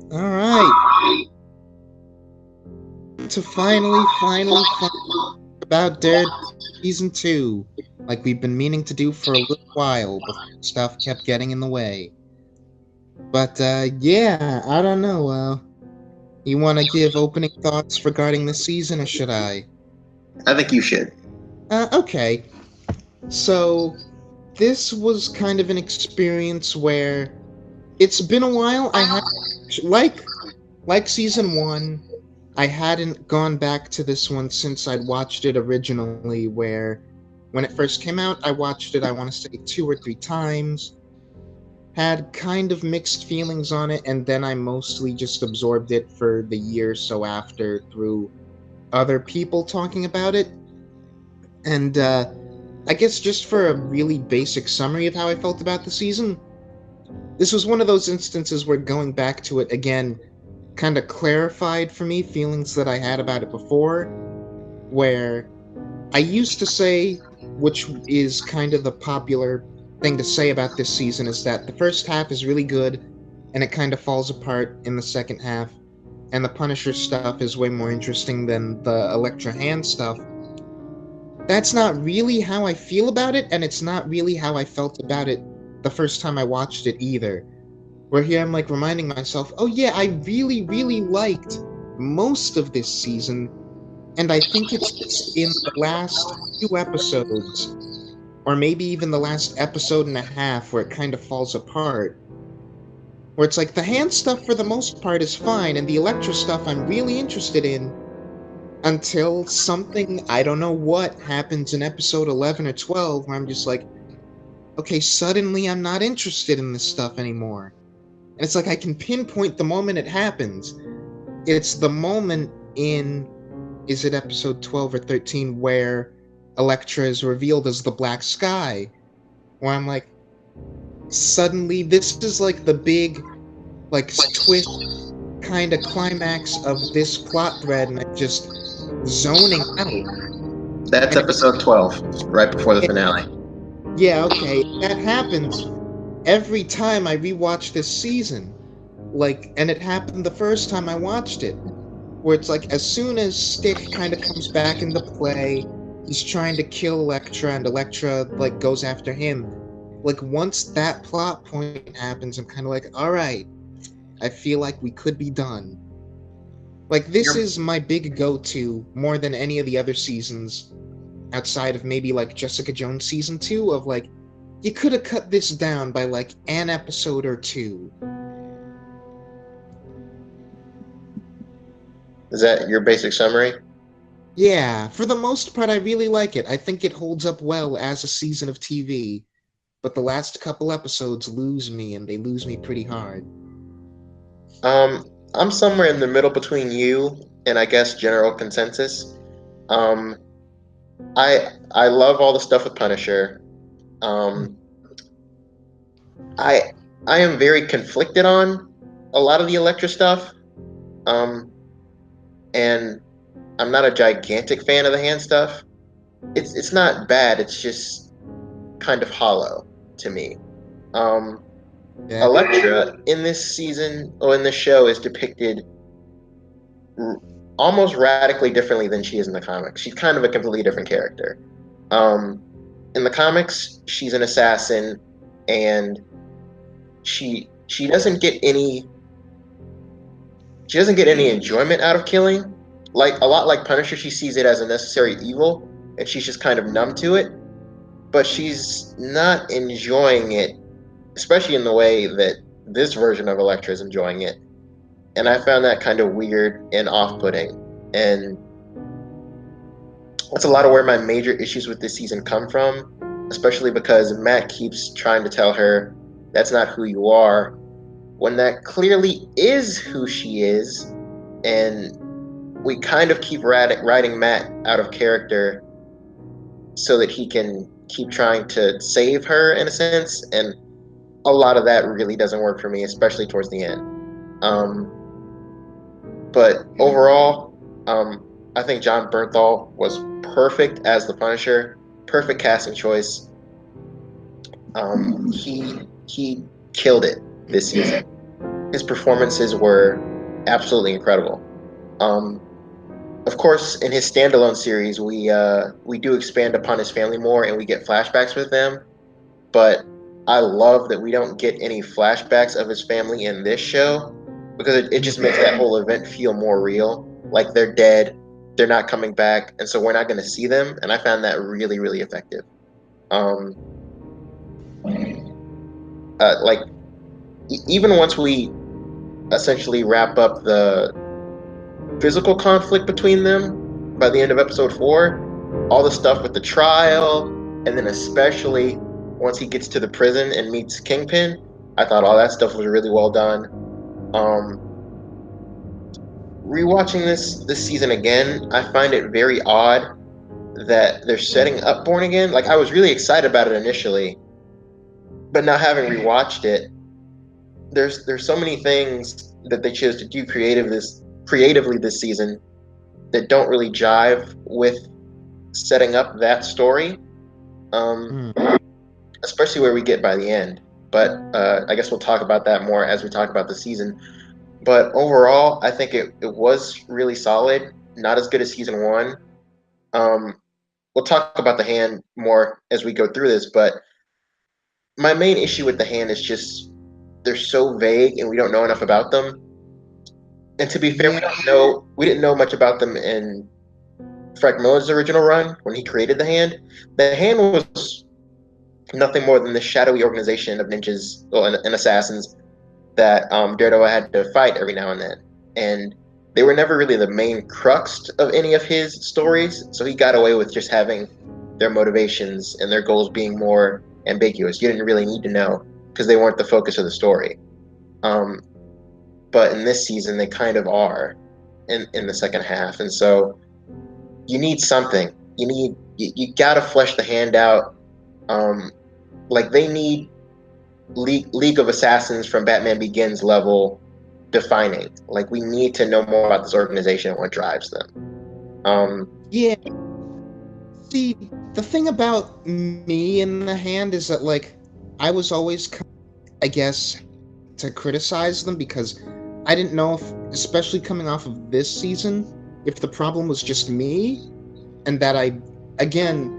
All right, to finally about Daredevil season 2, like we've been meaning to do for a little while before stuff kept getting in the way. But yeah, I don't know. You want to give opening thoughts regarding this season, or should I? I think you should. Okay. So this was kind of an experience where it's been a while. I had like season 1. I hadn't gone back to this one since I'd watched it originally, where when it first came out, I watched it, I want to say, 2 or 3 times, had kind of mixed feelings on it, and then I mostly just absorbed it for the year or so after through other people talking about it. And I guess just for a really basic summary of how I felt about the season, this was one of those instances where going back to it again kind of clarified for me feelings that I had about it before, where I used to say, which is kind of the popular thing to say about this season, is that the first half is really good and it kind of falls apart in the second half, and the Punisher stuff is way more interesting than the Elektra Hand stuff. That's not really how I feel about it, and it's not really how I felt about it the first time I watched it either. Where here I'm like reminding myself, oh yeah, I really liked most of this season, and I think it's just in the last few episodes, or maybe even the last episode and a half, where it kind of falls apart. Where it's like the hand stuff for the most part is fine, and the Electra stuff I'm really interested in, until something, I don't know what, happens in episode 11 or 12, where I'm just like, okay, suddenly I'm not interested in this stuff anymore. And it's like I can pinpoint the moment it happens. It's the moment in, is it episode 12 or 13, where Elektra is revealed as the Black Sky, where I'm like, suddenly this is like the big, like, twist kind of climax of this plot thread, and I'm just zoning out. That's And episode 12, right before the finale. yeah, okay, that happens every time I rewatch this season. Like, and it happened the first time I watched it, where it's like as soon as Stick kind of comes back into play, he's trying to kill Elektra, and Elektra like goes after him. Like once that plot point happens, I'm kind of like, all right, I feel like we could be done. Like this You're, is my big go-to more than any of the other seasons outside of maybe like Jessica Jones season 2, of like, you could have cut this down by like an episode or two. is that your basic summary? Yeah, for the most part, I really like it. I think it holds up well as a season of TV, but the last couple episodes lose me, and they lose me pretty hard. I'm somewhere in the middle between you and I guess general consensus. Um, I love all the stuff with Punisher. Um, I I am very conflicted on a lot of the Elektra stuff. Um, and I'm not a gigantic fan of the hand stuff. It's not bad. It's just kind of hollow to me. Um, Yeah. Elektra in this season or in this show is depicted r- almost radically differently than she is in the comics. She's kind of a completely different character. Um, in the comics, she's an assassin, and she doesn't get any enjoyment out of killing. Like a lot like Punisher, she sees it as a necessary evil, and she's just kind of numb to it. But she's not enjoying it, especially in the way that this version of Elektra is enjoying it. And I found that kind of weird and off-putting. And that's a lot of where my major issues with this season come from, especially because Matt keeps trying to tell her that's not who you are, when that clearly is who she is. And we kind of keep writing Matt out of character so that he can keep trying to save her in a sense. And a lot of that really doesn't work for me, especially towards the end. Um, but overall, I think John Bernthal was perfect as the Punisher, perfect casting choice. He killed it this season. his performances were absolutely incredible. Um, of course, in his standalone series, we do expand upon his family more, and we get flashbacks with them. But I love that we don't get any flashbacks of his family in this show because it just makes that whole event feel more real. Like they're dead, they're not coming back, and so we're not going to see them. And I found that really, really effective. Um, like even once we essentially wrap up the physical conflict between them by the end of episode 4, all the stuff with the trial, and then especially once he gets to the prison and meets Kingpin, I thought all that stuff was really well done. Um, Rewatching this season again, I find it very odd that they're setting up Born Again. Like I was really excited about it initially, but now having rewatched it, there's so many things that they chose to do creatively this season that don't really jive with setting up that story, especially where we get by the end. But I guess we'll talk about that more as we talk about the season. But overall, I think it was really solid. Not as good as season 1. We'll talk about the hand more as we go through this, but my main issue with the hand is just they're so vague and we don't know enough about them. And to be fair, we didn't know much about them in Frank Miller's original run when he created the hand. The hand was nothing more than the shadowy organization of ninjas and assassins that Daredevil had to fight every now and then. And they were never really the main crux of any of his stories, so he got away with just having their motivations and their goals being more ambiguous. You didn't really need to know because they weren't the focus of the story. But in this season, they kind of are in the second half, and so you need something. You gotta flesh the hand out. Like they need League of Assassins from Batman Begins level defining. Like we need to know more about this organization and what drives them. Yeah. See, the thing about me in the hand is that like I was always, I guess, to criticize them because I didn't know if, especially coming off of this season, if the problem was just me and that again,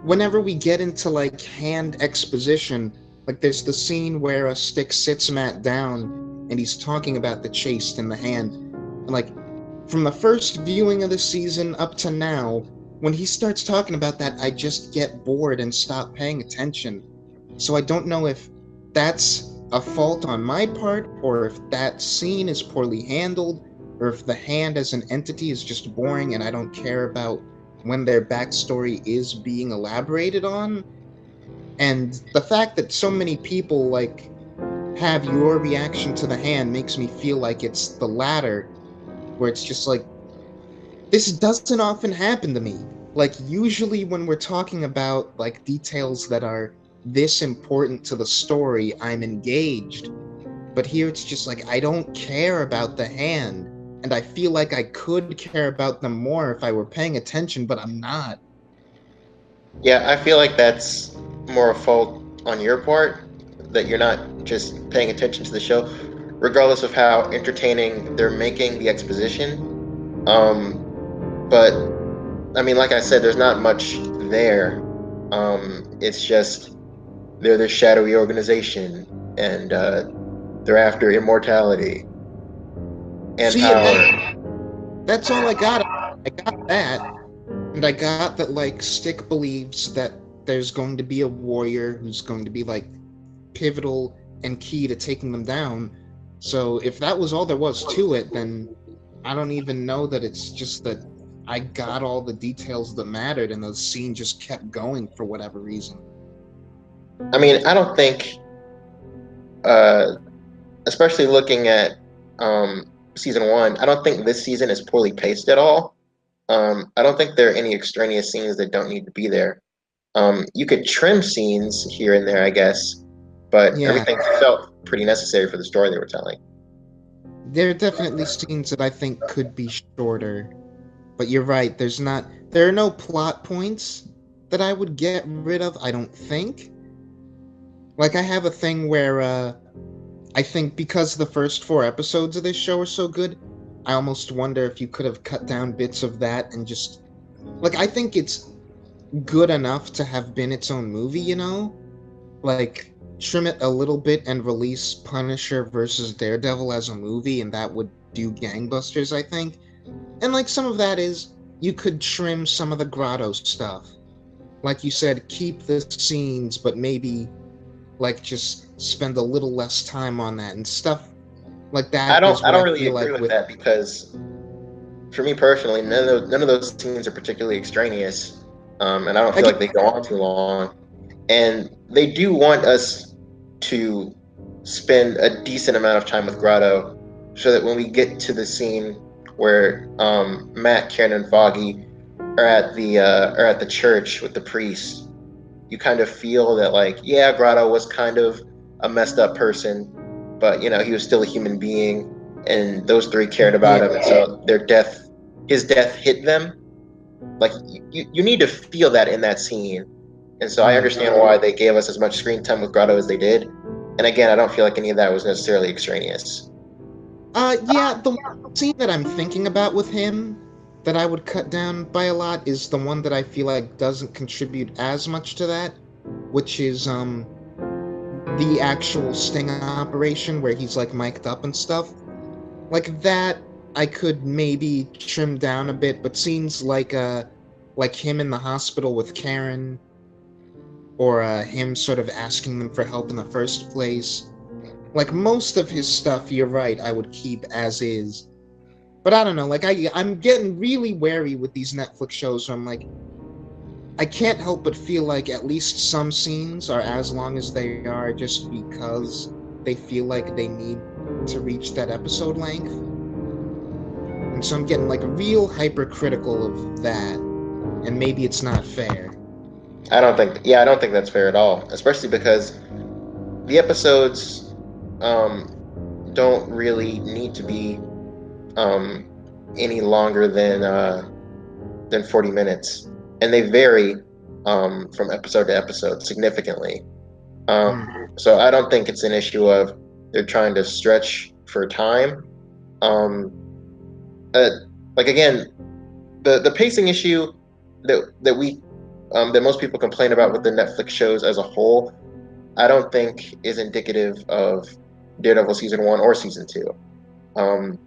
whenever we get into like hand exposition, like there's the scene where a Stick sits Matt down and he's talking about the chase in the hand. And like from the first viewing of the season up to now, when he starts talking about that, I just get bored and stop paying attention. So I don't know if that's a fault on my part or if that scene is poorly handled or if the hand as an entity is just boring and I don't care about when their backstory is being elaborated on. And the fact that so many people like have your reaction to the hand makes me feel like it's the latter, where it's just like this doesn't often happen to me. Like usually when we're talking about like details that are this important to the story, I'm engaged. But here it's just like I don't care about the hand. And I feel like I could care about them more if I were paying attention, but I'm not. Yeah, I feel like that's more a fault on your part that you're not just paying attention to the show, regardless of how entertaining they're making the exposition. But I mean, like I said, there's not much there. It's just they're this shadowy organization, and they're after immortality and See, power. that's all I got. I got that. And I got that, like, Stick believes that there's going to be a warrior who's going to be, like, pivotal and key to taking them down. So if that was all there was to it, then I don't even know that it's just that I got all the details that mattered and the scene just kept going for whatever reason. I mean, I don't think, uh, especially looking at season 1, I don't think this season is poorly paced at all. I don't think there are any extraneous scenes that don't need to be there. You could trim scenes here and there, I guess, but Yeah, everything felt pretty necessary for the story they were telling. there are definitely scenes that I think could be shorter, but you're right, there are no plot points that I would get rid of, I don't think. Like I have a thing where I think because the first 4 episodes of this show are so good, I almost wonder if you could have cut down bits of that and just like I think it's good enough to have been its own movie, you know? Like trim it a little bit and release Punisher versus Daredevil as a movie and that would do gangbusters, I think. And like some of that is you could trim some of the grotto stuff. Like you said, keep the scenes, but maybe like just spend a little less time on that and stuff like I that don't is I what I don't really feel agree like with with that because for me personally, none of those scenes are particularly extraneous, and I don't feel again like they go on too long. And they do want us to spend a decent amount of time with Grotto, so that when we get to the scene where Matt, Karen, and Foggy are at the church with the priest, you kind of feel that like, yeah, Grotto was kind of a messed up person, but he was still a human being, and those three cared about yeah, him, and so his death hit them. Like you need to feel that in that scene, and so I mm. understand why they gave us as much screen time with Grotto as they did. And again, I don't feel like any of that was necessarily extraneous. Yeah, the scene that I'm thinking about with him that I would cut down by a lot is the one that I feel like doesn't contribute as much to that, which is the actual sting operation where he's like mic'd up and stuff. Like that I could maybe trim down a bit, but scenes like him in the hospital with Karen or him sort of asking them for help in the first place. Like most of his stuff, you're right, I would keep as is. But I don't know, like I'm getting really wary with these Netflix shows where I'm like, I can't help but feel like at least some scenes are as long as they are just because they feel like they need to reach that episode length. And so I'm getting like real hypercritical of that. And maybe it's not fair. I don't think that's fair at all, especially because the episodes um, don't really need to be um, any longer than 40 minutes, and they vary from episode to episode significantly. Hmm. So I don't think it's an issue of they're trying to stretch for time. Um, uh, like again, the pacing issue that most people complain about with the Netflix shows as a whole, I don't think is indicative of Daredevil season one or season two. Um,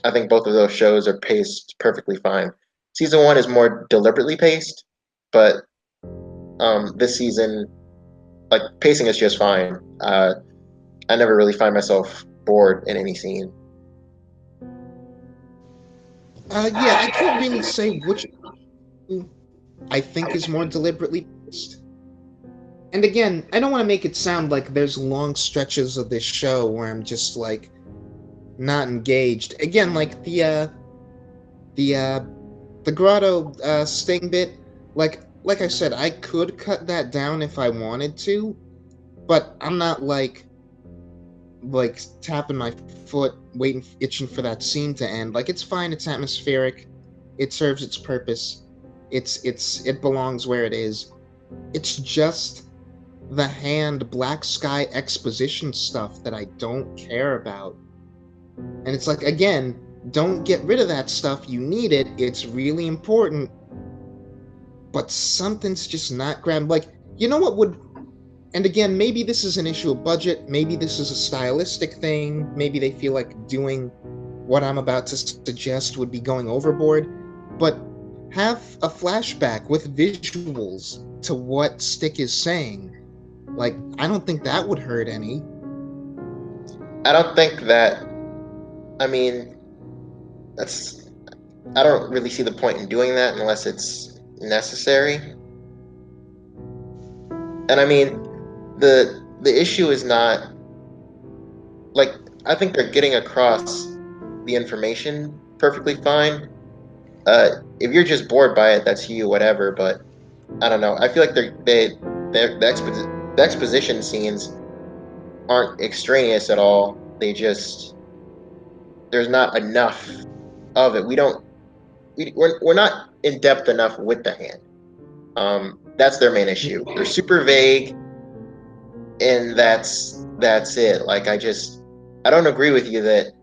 I think both of those shows are paced perfectly fine. Season one is more deliberately paced, but this season, like pacing is just fine. I never really find myself bored in any scene. Yeah, I can't really say which I think is more deliberately paced. And again, I don't want to make it sound like there's long stretches of this show where I'm just like not engaged. Again, like the uh the grotto sting bit, like I said, I could cut that down if I wanted to, but I'm not like tapping my foot, waiting, itching for that scene to end. Like it's fine, it's atmospheric, it serves its purpose, it belongs where it is. It's just the hand black sky exposition stuff that I don't care about. And it's like again, don't get rid of that stuff. You need it. It's really important. But something's just not grand. Like, you know what would and again, maybe this is an issue of budget, maybe this is a stylistic thing, maybe they feel like doing what I'm about to suggest would be going overboard, but have a flashback with visuals to what Stick is saying. Like, I don't think that would hurt any. I don't think that. I mean, that's. I don't really see the point in doing that unless it's necessary. And I mean, the issue is not like I think they're getting across the information perfectly fine. If you're just bored by it, that's you, whatever. But I don't know. I feel like the exposition scenes aren't extraneous at all. There's not enough of it. We're not in depth enough with the hand. That's their main issue. They're super vague, and that's it. Like, I don't agree with you that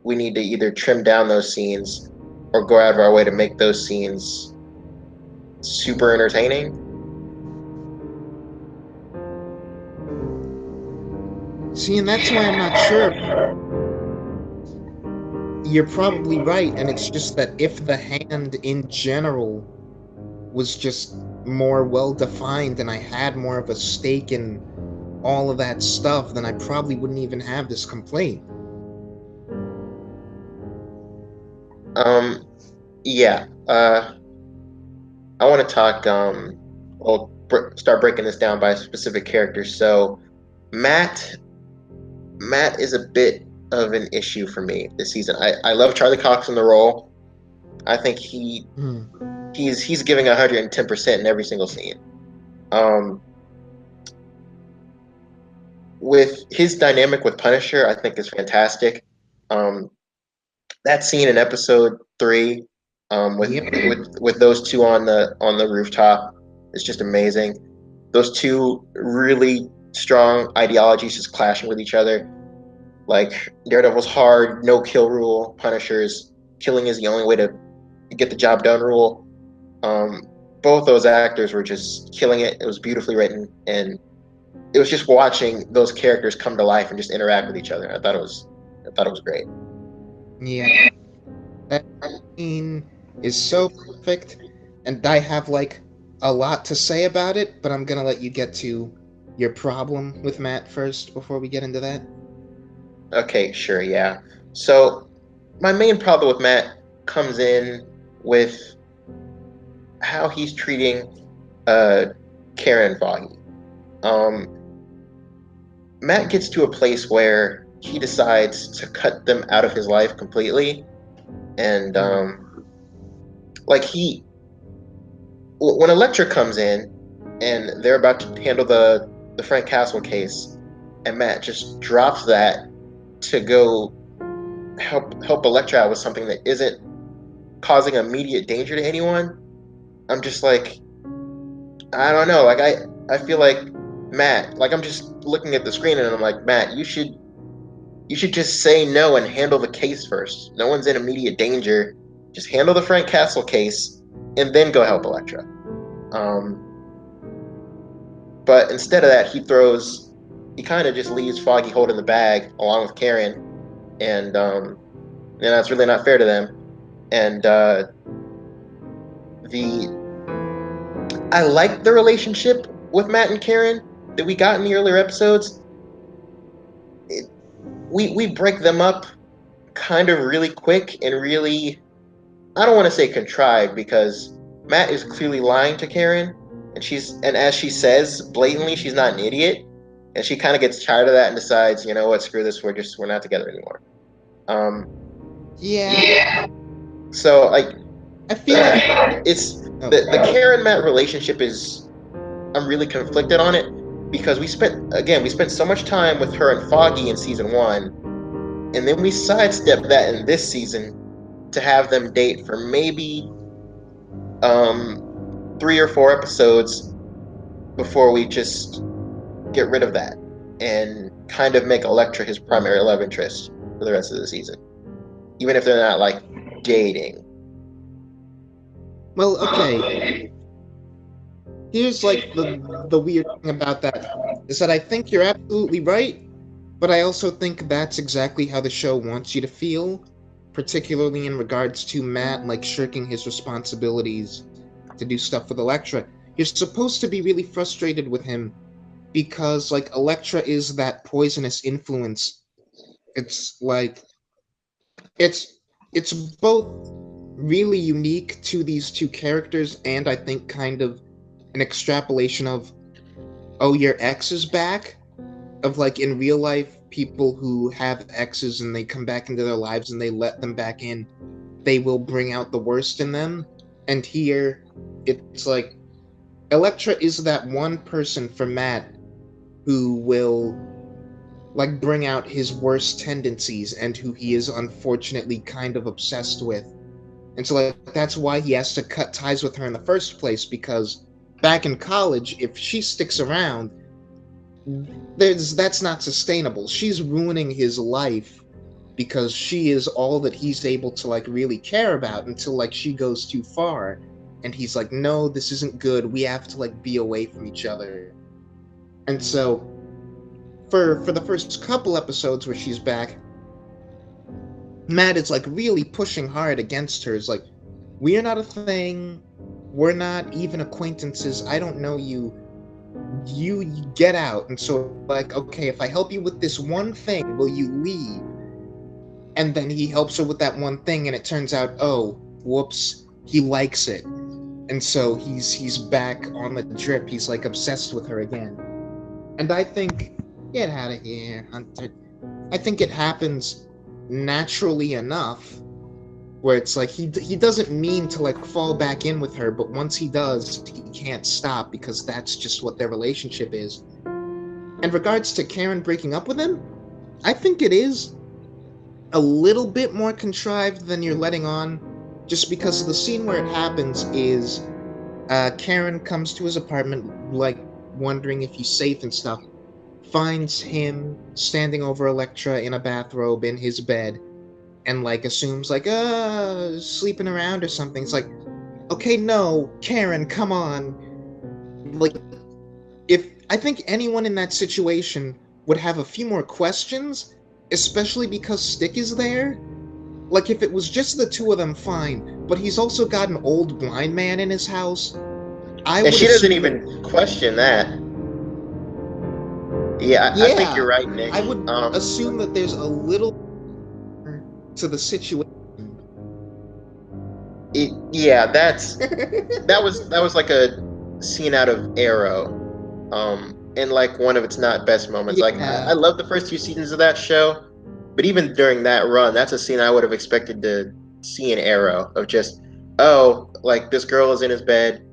we need to either trim down those scenes or go out of our way to make those scenes super entertaining. See, and that's why I'm not sure. You're probably right, and it's just that if the hand in general was just more well defined and I had more of a stake in all of that stuff, then I probably wouldn't even have this complaint. Yeah. I want to talk. We'll start breaking this down by specific characters. So, Matt. Matt is a bit of an issue for me this season. I love Charlie Cox in the role. I think he's giving 110% in every single scene. With his dynamic with Punisher, I think is fantastic. That scene in episode 3, with those two on the rooftop, is just amazing. Those two really strong ideologies just clashing with each other. Like, Daredevil's hard, no kill rule. Punisher's killing is the only way to get the job done rule. Both those actors were just killing it. It was beautifully written, and it was just watching those characters come to life and just interact with each other. I thought it was great. Yeah, that scene is so perfect, and I have like a lot to say about it, but I'm gonna let you get to your problem with Matt first before we get into that. Okay, sure, yeah. So my main problem with Matt comes in with how he's treating Karen Foggy. Um, Matt gets to a place where he decides to cut them out of his life completely, and like when Elektra comes in and they're about to handle the Frank Castle case, and Matt just drops that to go help Elektra out with something that isn't causing immediate danger to anyone. I'm just like, I don't know. Like, I feel like Matt, like, I'm just looking at the screen and I'm like, Matt, you should just say no and handle the case first. No one's in immediate danger. Just handle the Frank Castle case and then go help Elektra. But instead of that, he kind of just leaves Foggy holding the bag along with Karen, and that's really not fair to them. And I like the relationship with Matt and Karen that we got in the earlier episodes. We break them up kind of really quick and really, I don't want to say contrived, because Matt is clearly lying to Karen, and as she says blatantly, she's not an idiot, and she kind of gets tired of that and decides, you know what, screw this, we're not together anymore. Yeah. So, like, I feel like it's the Karen Matt relationship is, I'm really conflicted on it, because we spent so much time with her and Foggy in season 1, and then we sidestep that in this season to have them date for maybe 3 or 4 episodes before we just get rid of that and kind of make Elektra his primary love interest for the rest of the season, even if they're not like dating. Well, okay. Here's like the weird thing about that is that I think you're absolutely right, but I also think that's exactly how the show wants you to feel, particularly in regards to Matt like shirking his responsibilities to do stuff with Elektra. You're supposed to be really frustrated with him because like Elektra is that poisonous influence. It's like it's both really unique to these two characters and I think kind of an extrapolation of, oh, your ex is back, of like in real life people who have exes and they come back into their lives and they let them back in, they will bring out the worst in them. And here it's like Elektra is that one person for Matt who will like bring out his worst tendencies and who he is unfortunately kind of obsessed with. And so like that's why he has to cut ties with her in the first place, because back in college, if she sticks around, that's not sustainable. She's ruining his life because she is all that he's able to like really care about until like she goes too far, and he's like, no, this isn't good, we have to like be away from each other. And so for the first couple episodes where she's back, Matt is like really pushing hard against her. It's like, we're not a thing, we're not even acquaintances, I don't know you, you get out. And so like, okay, if I help you with this one thing, will you leave? And then he helps her with that one thing, and it turns out, oh, whoops, he likes it. And so he's back on the drip. He's like obsessed with her again. And I think, get out of here, Hunter. I think it happens naturally enough where it's like he doesn't mean to like fall back in with her, but once he does, he can't stop because that's just what their relationship is. In regards to Karen breaking up with him, I think it is a little bit more contrived than you're letting on, just because the scene where it happens is Karen comes to his apartment, like wondering if he's safe and stuff, finds him standing over Elektra in a bathrobe in his bed, and like assumes like sleeping around or something. It's like, okay, no, Karen, come on. Like, if I think anyone in that situation would have a few more questions, especially because Stick is there. Like, if it was just the two of them, fine, but he's also got an old blind man in his house. And she doesn't even question that. Yeah, I think you're right, Nick. I would assume that there's a little to the situation. That was like a scene out of Arrow, in like one of its not best moments. Like I love the first few seasons of that show, but even during that run, that's a scene I would have expected to see in Arrow, of just, oh, like this girl is in his bed,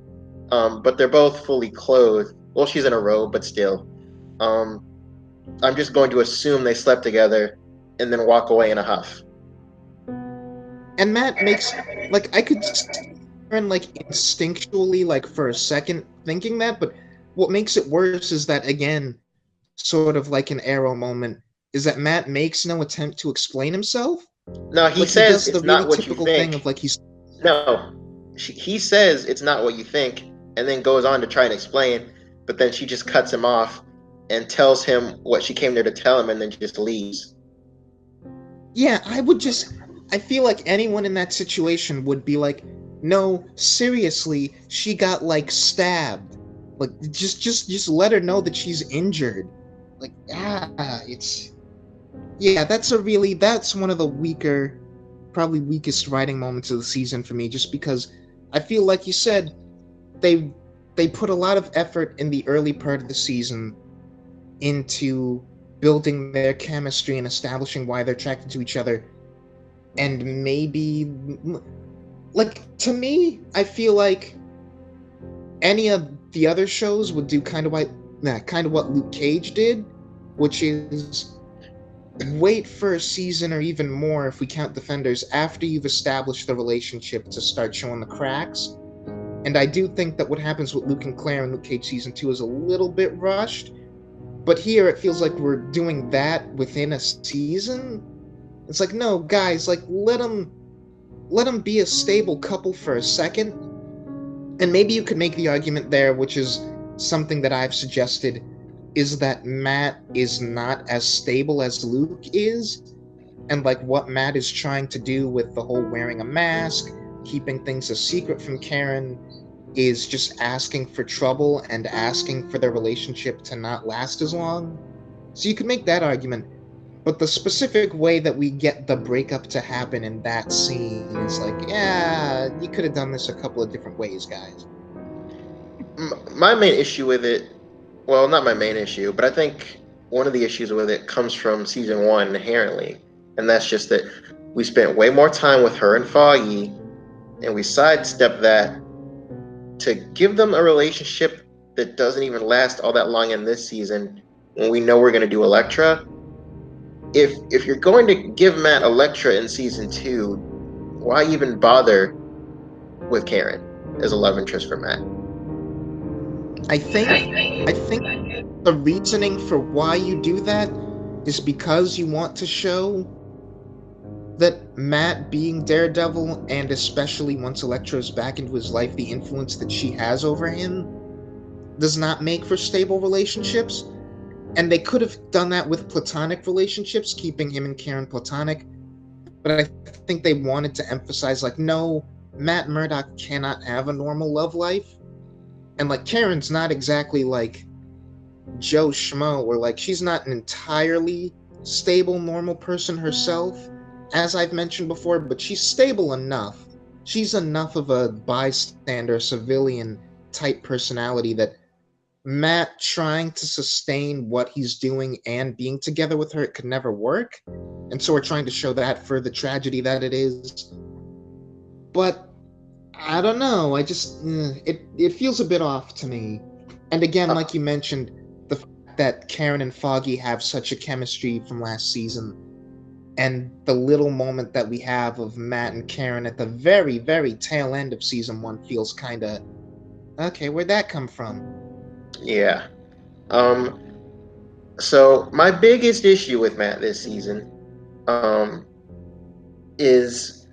but they're both fully clothed. Well, she's in a robe, but still. I'm just going to assume they slept together and then walk away in a huff. And Matt makes, like, I could turn like instinctually, like for a second, thinking that, but what makes it worse is that, again, sort of like an Arrow moment, is that Matt makes no attempt to explain himself. No, he says it's not what you think. Thing of like he says it's not what you think, and then goes on to try and explain, but then she just cuts him off and tells him what she came there to tell him, and then just leaves. Yeah, I feel like anyone in that situation would be like, no, seriously, she got like stabbed. Like, just let her know that she's injured. Like, that's one of the probably weakest writing moments of the season for me, just because I feel like you said, they put a lot of effort in the early part of the season into building their chemistry and establishing why they're attracted to each other. And maybe, like, to me, I feel like any of the other shows would do kind of what Luke Cage did, which is wait for a season or even more, if we count Defenders, after you've established the relationship to start showing the cracks. And I do think that what happens with Luke and Claire in Luke Cage Season 2 is a little bit rushed, but here it feels like we're doing that within a season. It's like, no, guys, like, let them be a stable couple for a second. And maybe you could make the argument there, which is something that I've suggested, is that Matt is not as stable as Luke is, and like what Matt is trying to do with the whole wearing a mask, keeping things a secret from Karen, is just asking for trouble and asking for their relationship to not last as long. So you could make that argument, but the specific way that we get the breakup to happen in that scene is like, yeah, you could have done this a couple of different ways, guys. My main issue with it, well, not my main issue, but I think one of the issues with it comes from season 1 inherently, and that's just that we spent way more time with her and Foggy, and we sidestepped that to give them a relationship that doesn't even last all that long in this season, when we know we're going to do Elektra. If you're going to give Matt Elektra in season 2, why even bother with Karen as a love interest for Matt? I think the reasoning for why you do that is because you want to show that Matt being Daredevil, and especially once Elektra's back into his life, the influence that she has over him does not make for stable relationships. And they could have done that with platonic relationships, keeping him and Karen platonic. But I think they wanted to emphasize, like, no, Matt Murdock cannot have a normal love life. And, like, Karen's not exactly like Joe Schmo, where, like, she's not an entirely stable, normal person herself, as I've mentioned before, but she's stable enough. She's enough of a bystander, civilian type personality that Matt trying to sustain what he's doing and being together with her, it could never work. And so we're trying to show that for the tragedy that it is. But I don't know. It feels a bit off to me. And again, like you mentioned, the fact that Karen and Foggy have such a chemistry from last season, and the little moment that we have of Matt and Karen at the very, very tail end of season 1 feels kind of okay. Where'd that come from? Yeah. Um, so my biggest issue with Matt this season, is,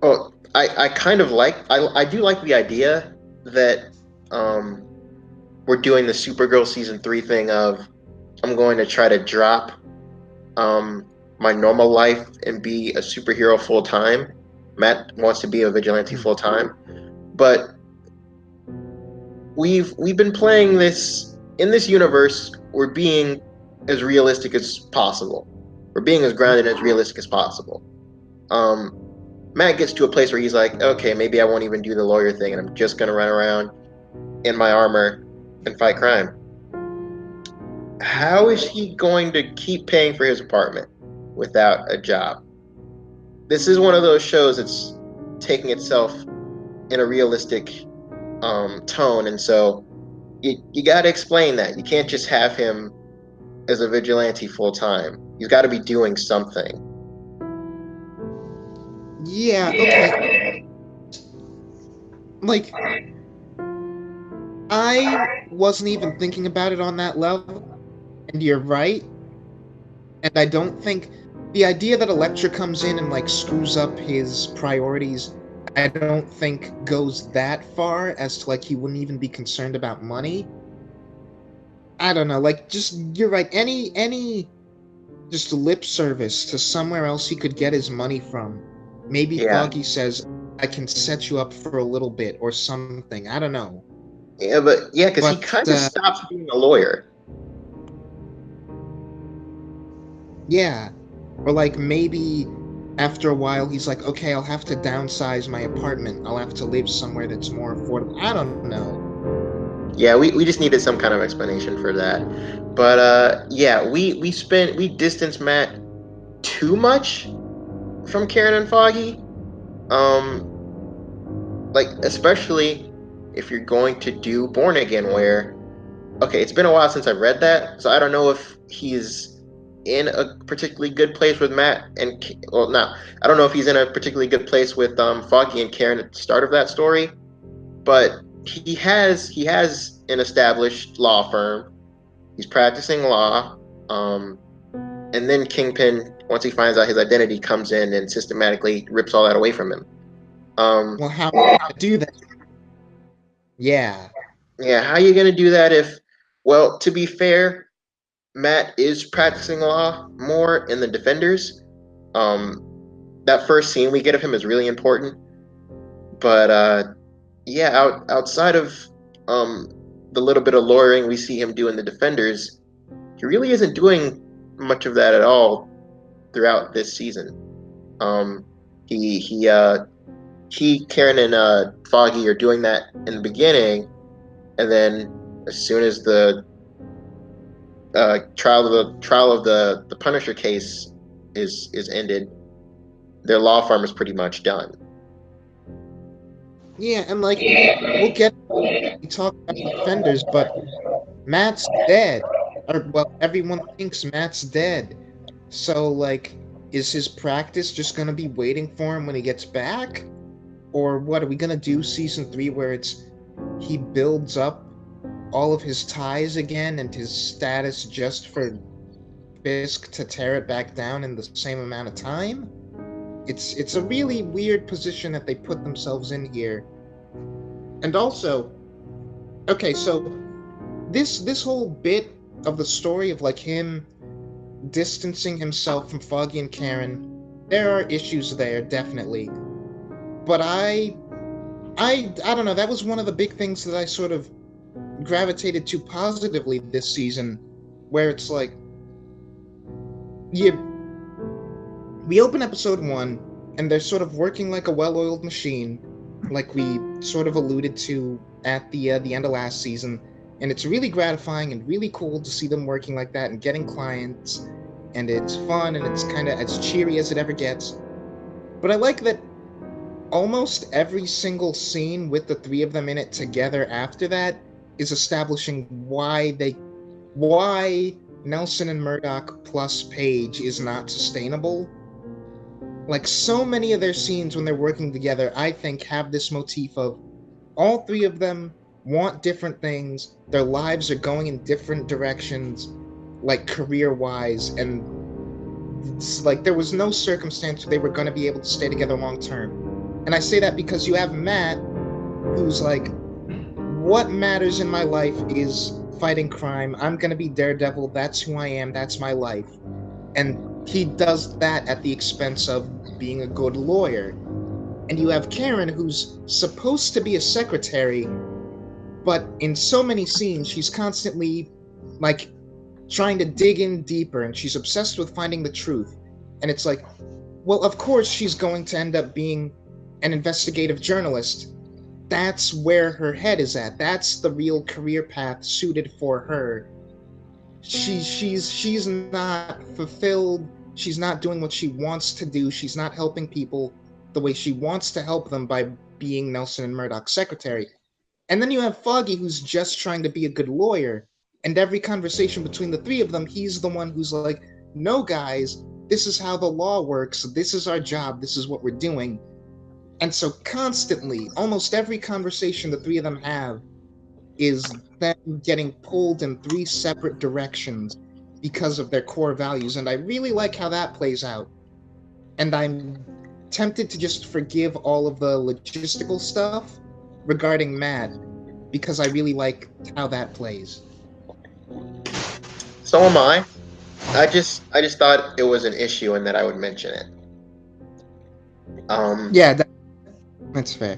oh, I kind of like, I do like the idea that, we're doing the Supergirl season 3 thing of, I'm going to try to drop, my normal life and be a superhero full time. Matt wants to be a vigilante full time, but we've been playing this in this universe. We're being as realistic as possible. We're being as grounded and as realistic as possible. Um, Matt gets to a place where he's like, okay, maybe I won't even do the lawyer thing, and I'm just gonna run around in my armor and fight crime. How is he going to keep paying for his apartment without a job? This is one of those shows that's taking itself in a realistic, tone, and so you got to explain that. You can't just have him as a vigilante full time. He's got to be doing something. Yeah, okay. Like, I wasn't even thinking about it on that level, and you're right. And I don't think the idea that Elektra comes in and, like, screws up his priorities, I don't think goes that far as to, like, he wouldn't even be concerned about money. I don't know, like, just, you're right. Any just lip service to somewhere else he could get his money from. Maybe Yeah, Foggy says, I can set you up for a little bit or something. I don't know. yeah, but yeah, because he But kind of stops being a lawyer. yeah. Or, like, maybe after a while he's like, okay, I'll have to downsize my apartment. I'll have to live somewhere that's more affordable. I don't know. Yeah, we just needed some kind of explanation for that. But yeah, we distanced Matt too much from Karen and Foggy. Um, like, especially if you're going to do Born Again, where, okay, it's been a while since I've read that, so I don't know if he's in a particularly good place with Matt and, well, no, I don't know if he's in a particularly good place with Foggy and Karen at the start of that story, but he has an established law firm. He's practicing law, and then Kingpin, once he finds out his identity, comes in and systematically rips all that away from him. Well, how to do that? Yeah. Yeah, how are you gonna do that if, well, to be fair, Matt is practicing law more in the Defenders. Um, that first scene we get of him is really important, but yeah, outside of um, the little bit of lawyering we see him do in the Defenders, he really isn't doing much of that at all throughout this season. Um, he, Karen, and Foggy are doing that in the beginning, and then as soon as the trial of the Punisher case is ended, their law firm is pretty much done. Yeah, and, like, we'll get we talk about Defenders, but Matt's dead. Or, well, everyone thinks Matt's dead. So, like, is his practice just gonna be waiting for him when he gets back? Or what, are we gonna do season 3 where it's he builds up all of his ties again and his status just for Fisk to tear it back down in the same amount of time. It's a really weird position that they put themselves in here. And also, okay, so this whole bit of the story of like him distancing himself from Foggy and Karen, there are issues there, definitely. But I don't know, that was one of the big things that I sort of gravitated to positively this season, where it's like you we open episode 1 and they're sort of working like a well-oiled machine, like we sort of alluded to at the end of last season, and it's really gratifying and really cool to see them working like that and getting clients, and it's fun and it's kind of as cheery as it ever gets. But I like that almost every single scene with the three of them in it together after that is establishing why Nelson and Murdoch plus Paige is not sustainable. Like, so many of their scenes when they're working together, I think, have this motif of all three of them want different things, their lives are going in different directions, like career-wise, and it's like there was no circumstance where they were going to be able to stay together long term. And I say that because you have Matt, who's like, what matters in my life is fighting crime. I'm going to be Daredevil. That's who I am. That's my life. And he does that at the expense of being a good lawyer. And you have Karen, who's supposed to be a secretary, but in so many scenes, she's constantly, like, trying to dig in deeper, and she's obsessed with finding the truth. And it's like, well, of course she's going to end up being an investigative journalist. That's where her head is at. That's the real career path suited for her. She's not fulfilled. She's not doing what she wants to do. She's not helping people the way she wants to help them by being Nelson and Murdoch's secretary. And then you have Foggy, who's just trying to be a good lawyer. And every conversation between the three of them, he's the one who's like, no, guys, this is how the law works. This is our job. This is what we're doing. And so constantly, almost every conversation the three of them have is them getting pulled in three separate directions because of their core values. And I really like how that plays out. And I'm tempted to just forgive all of the logistical stuff regarding Matt, because I really like how that plays. So am I. I just thought it was an issue and that I would mention it. Yeah, that's fair.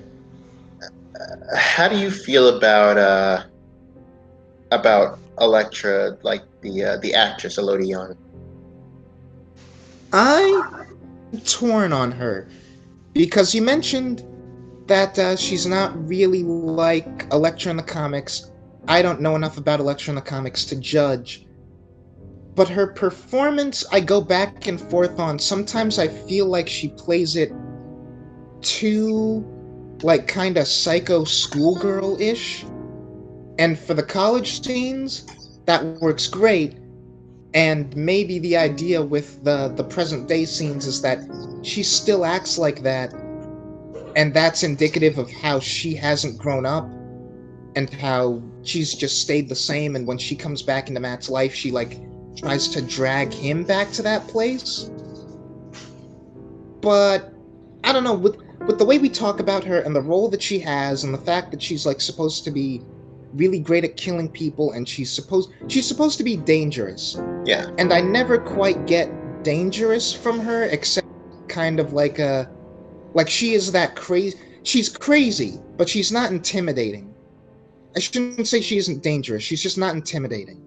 How do you feel about Elektra, like the actress Elodie Young? I'm torn on her because you mentioned that she's not really like Elektra in the comics. I don't know enough about Elektra in the comics to judge. But her performance, I go back and forth on. Sometimes I feel like she plays it too, like, kind of psycho schoolgirl-ish. And for the college scenes, that works great. And maybe the idea with the present-day scenes is that she still acts like that, and that's indicative of how she hasn't grown up and how she's just stayed the same, and when she comes back into Matt's life, she, like, tries to drag him back to that place. But I don't know, with the way we talk about her and the role that she has and the fact that she's, like, supposed to be really great at killing people, and she's supposed to be dangerous. Yeah. And I never quite get dangerous from her, except kind of like she is that crazy. She's crazy, but she's not intimidating. I shouldn't say she isn't dangerous. She's just not intimidating.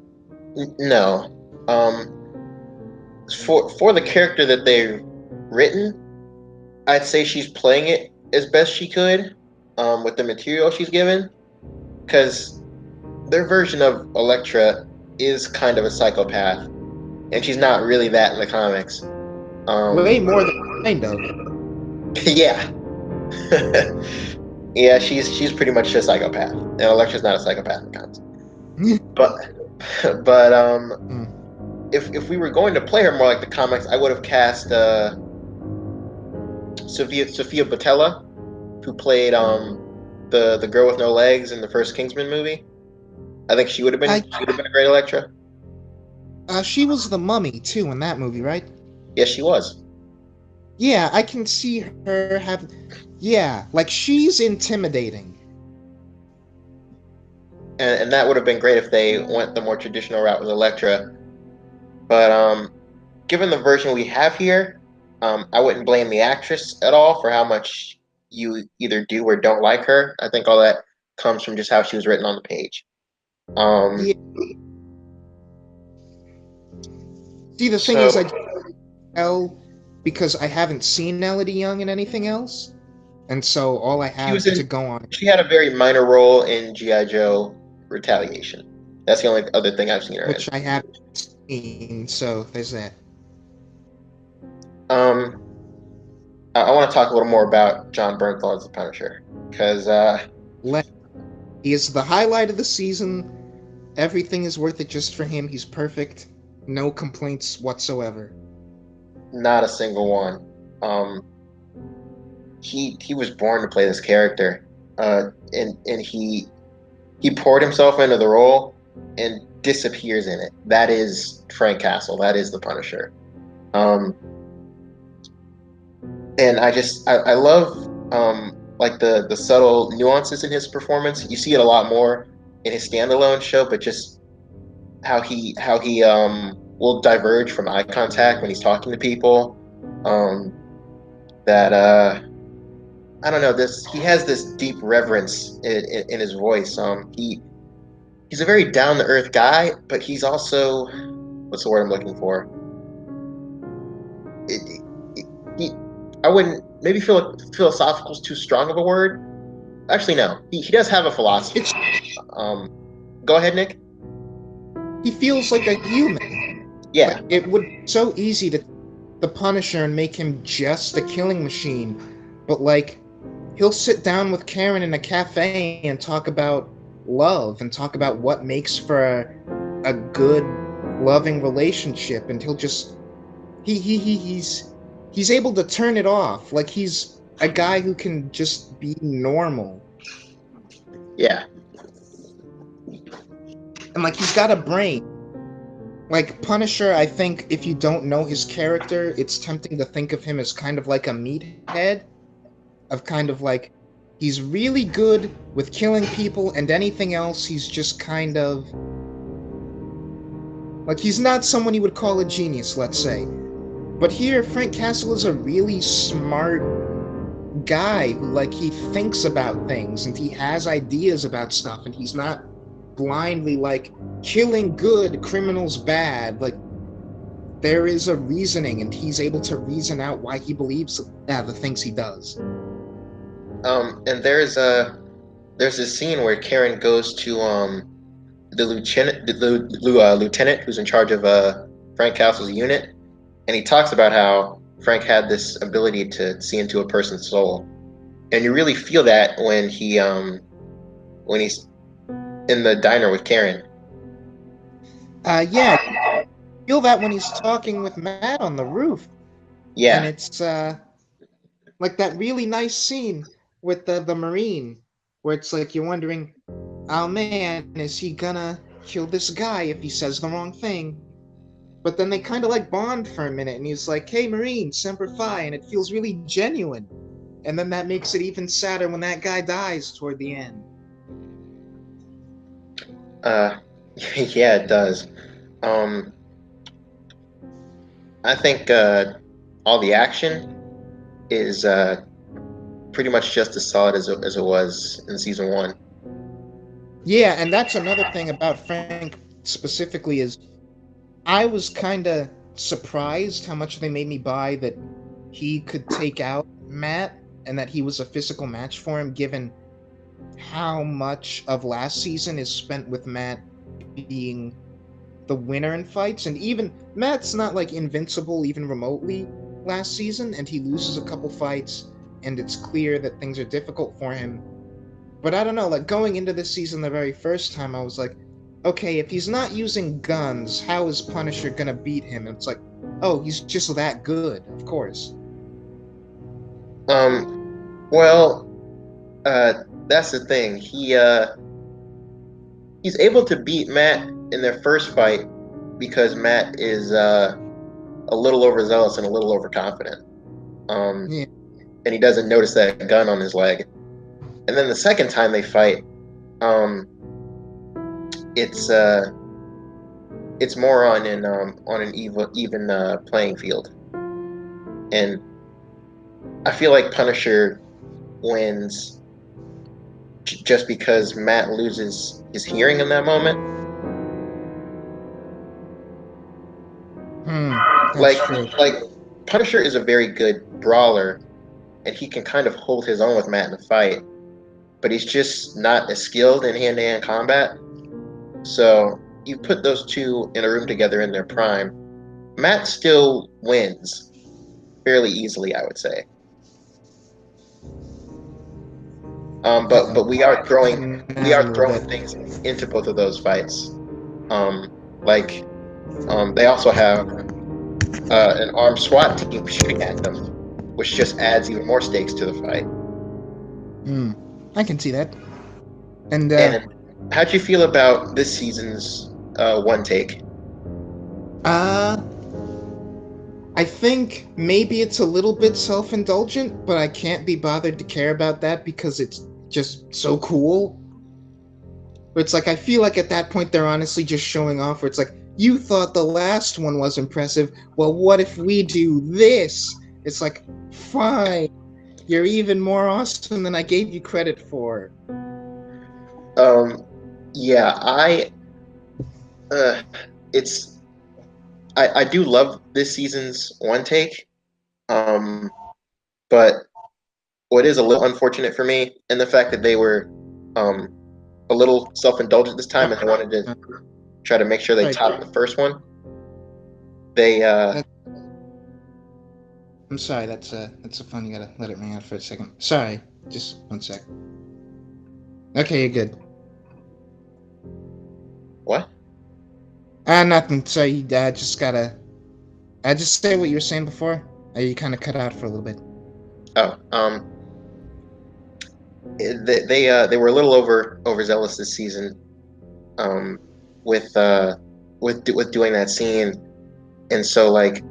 No. For the character that they've written, I'd say she's playing it as best she could, with the material she's given, because their version of Elektra is kind of a psychopath, and she's not really that in the comics. Way more than kind of. Yeah. Yeah, she's pretty much a psychopath, and Elektra's not a psychopath in the comics. but if we were going to play her more like the comics, I would have cast Sophia Botella, who played the girl with no legs in the first Kingsman movie. I think she would have been. I She would have been a great Elektra. She was the mummy too in that movie, right? Yes, she was. Yeah, I can see her have. Yeah, like she's intimidating. And that would have been great if they went the more traditional route with Elektra. But given the version we have here, I wouldn't blame the actress at all for how much you either do or don't like her. I think all that comes from just how she was written on the page. Um, Yeah. See, the thing so is, I tell because I haven't seen Melody Young in anything else, and so all I she was have to in. go on, She had a very minor role in GI Joe Retaliation. That's the only other thing I've seen her in. which I haven't seen. So there's that. Um, I want to talk a little more about John Bernthal as the Punisher because He is the highlight of the season. Everything is worth it just for him. He's perfect. No complaints whatsoever. not a single one. Um, he was born to play this character, and he poured himself into the role and disappears in it. That is Frank Castle. That is the Punisher. Um, and I love like the subtle nuances in his performance. You see it a lot more in his standalone show, but just how he will diverge from eye contact when he's talking to people. Um, that I don't know, this he has this deep reverence in his voice. He's a very down to earth guy, but he's also what's the word I'm looking for? It, he I wouldn't maybe philosophical is too strong of a word. Actually, no. He does have a philosophy. It's Um, Go ahead, Nick. he feels like a human. Like Yeah, it would be so easy to the Punisher and make him just a killing machine, but like he'll sit down with Karen in a cafe and talk about love and talk about what makes for a good loving relationship, and he'll just he's able to turn it off. Like he's a guy who can just be normal. yeah. And like he's got a brain. Like Punisher, I think if you don't know his character, it's tempting to think of him as kind of like a meathead, of kind of like he's really good with killing people and anything else he's just kind of like he's not someone you would call a genius, let's say. But here Frank Castle is a really smart guy who like he thinks about things and he has ideas about stuff and he's not blindly like killing good, criminals bad. Like there is a reasoning and he's able to reason out why he believes the things he does. And there's this scene where Karen goes to the lieutenant who's in charge of Frank Castle's unit, and he talks about how Frank had this ability to see into a person's soul, and you really feel that when he's in the diner with Karen. Yeah, feel that when he's talking with Matt on the roof, and Yeah, it's like that really nice scene with the Marine, where it's like you're wondering, oh man, is he gonna kill this guy if he says the wrong thing? But then they kind of like bond for a minute, and he's like, "Hey, Marine, semper fi," and it feels really genuine. And then that makes it even sadder when that guy dies toward the end. uh, yeah, it does. Um, I think all the action is pretty much just as solid as it was in season one. Yeah, and that's another thing about Frank specifically is I was kind of surprised how much they made me buy that he could take out Matt and that he was a physical match for him, given how much of last season is spent with Matt being the winner in fights. And even Matt's not like invincible even remotely last season, and he loses a couple fights, and it's clear that things are difficult for him. But I don't know, like going into this season the very first time, I was like, okay, if he's not using guns, how is Punisher gonna beat him? And it's like, oh, he's just that good, of course. Well, that's the thing. he's able to beat Matt in their first fight because Matt is a little overzealous and a little overconfident. Yeah. And he doesn't notice that gun on his leg. And then the second time they fight, it's more on an even playing field. And I feel like Punisher wins just because Matt loses his hearing in that moment. That's true. Like Punisher is a very good brawler, and he can kind of hold his own with Matt in a fight, but he's just not as skilled in hand-to-hand combat. So you put those two in a room together in their prime, Matt still wins fairly easily, I would say. But we are throwing things into both of those fights. They also have an armed SWAT team shooting at them, which just adds even more stakes to the fight. I can see that. And how'd you feel about this season's one take? I think maybe it's a little bit self-indulgent, but I can't be bothered to care about that because it's just so cool. It's like, I feel like at that point they're honestly just showing off, where it's like, you thought the last one was impressive, well, what if we do this? It's like, fine, you're even more awesome than I gave you credit for. Yeah, I do love this season's one take, but what is a little unfortunate for me in the fact that they were a little self-indulgent this time and they wanted to try to make sure they topped the first one. I'm sorry, that's a phone. You gotta let it ring out for a second. Sorry, just 1 sec. Okay, you're good. What? Nothing. So you just gotta. Just say what you were saying before. You kind of cut out for a little bit. Oh, they were a little overzealous this season, with doing that scene, and so like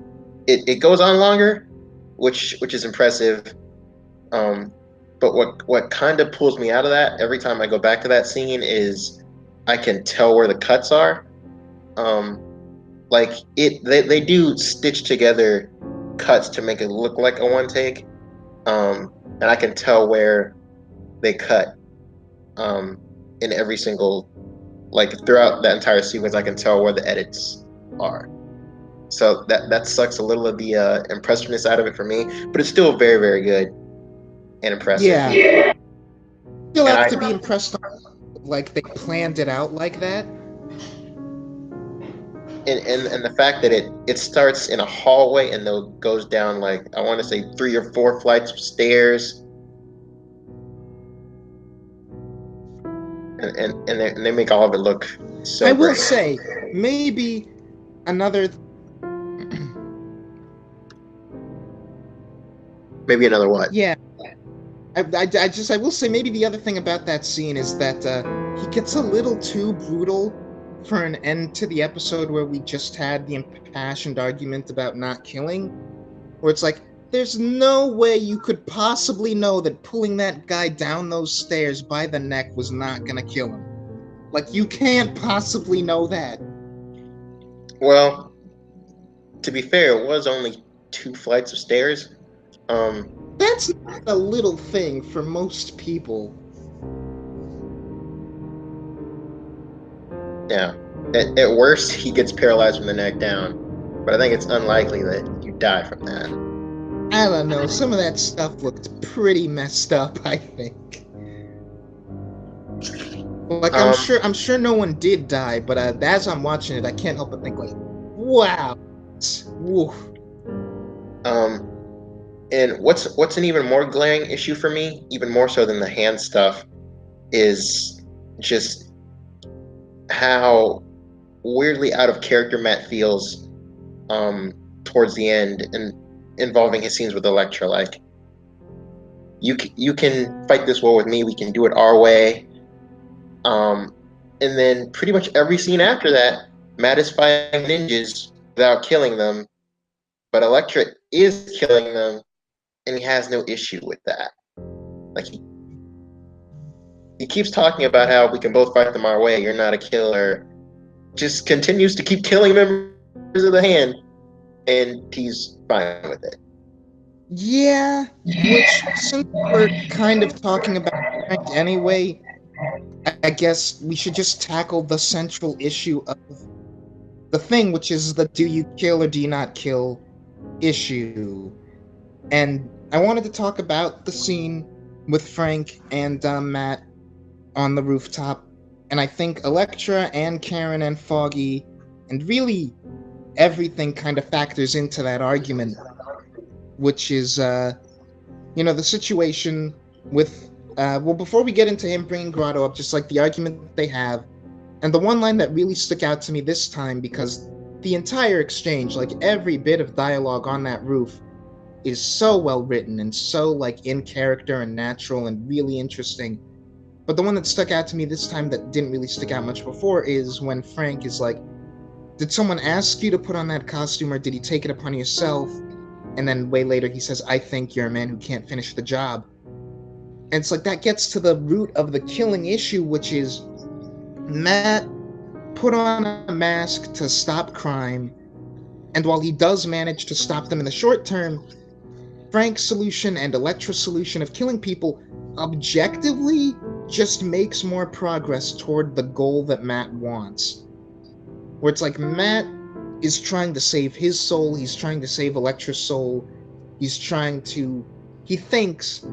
it goes on longer, which is impressive. But what kind of pulls me out of that every time I go back to that scene is I can tell where the cuts are. They do stitch together cuts to make it look like a one take, and I can tell where they cut in every single, like throughout that entire sequence. I can tell where the edits are. So that sucks a little of the impressiveness out of it for me, but it's still very, very good and impressive. Yeah. You'll have to be impressed, like they planned it out like that. And the fact that it starts in a hallway and then goes down, like, I want to say 3 or 4 flights of stairs, and they make all of it look so I great. will say, maybe another. Maybe another what? Yeah. I will say maybe the other thing about that scene is that he gets a little too brutal for an end to the episode where we just had the impassioned argument about not killing, where it's like, there's no way you could possibly know that pulling that guy down those stairs by the neck was not gonna kill him. Like, you can't possibly know that. Well, to be fair, it was only 2 flights of stairs. That's not a little thing for most people. Yeah. At worst, he gets paralyzed from the neck down, but I think it's unlikely that you die from that. I don't know. Some of that stuff looked pretty messed up, I think. Like, I'm sure no one did die, but as I'm watching it, I can't help but think, like, wow. Woof. And what's an even more glaring issue for me, even more so than the hand stuff, is just how weirdly out of character Matt feels towards the end, and involving his scenes with Elektra. Like, you can fight this war with me, we can do it our way, and And then pretty much every scene after that, Matt is fighting ninjas without killing them, but Elektra is killing them, and he has no issue with that. Like he keeps talking about how we can both fight them our way. You're not a killer. Just continues to keep killing members of the Hand, and he's fine with it. Yeah, which, since we're kind of talking about Frank anyway, I guess we should just tackle the central issue of the thing, which is the do you kill or do you not kill issue. And I wanted to talk about the scene with Frank and Matt on the rooftop. And I think Elektra and Karen and Foggy and really everything kind of factors into that argument, which is, the situation with, well, before we get into him bringing Grotto up, just like the argument that they have, and the one line that really stuck out to me this time, because the entire exchange, like every bit of dialogue on that roof, is so well written and so like in character and natural and really interesting. But the one that stuck out to me this time that didn't really stick out much before is when Frank is like, did someone ask you to put on that costume or did you take it upon yourself? And then way later he says, I think you're a man who can't finish the job. And it's like that gets to the root of the killing issue, which is Matt put on a mask to stop crime, and while he does manage to stop them in the short term, Frank's solution and Elektra's solution of killing people objectively just makes more progress toward the goal that Matt wants. Where it's like Matt is trying to save his soul, he's trying to save Elektra's soul, he's trying to, he thinks,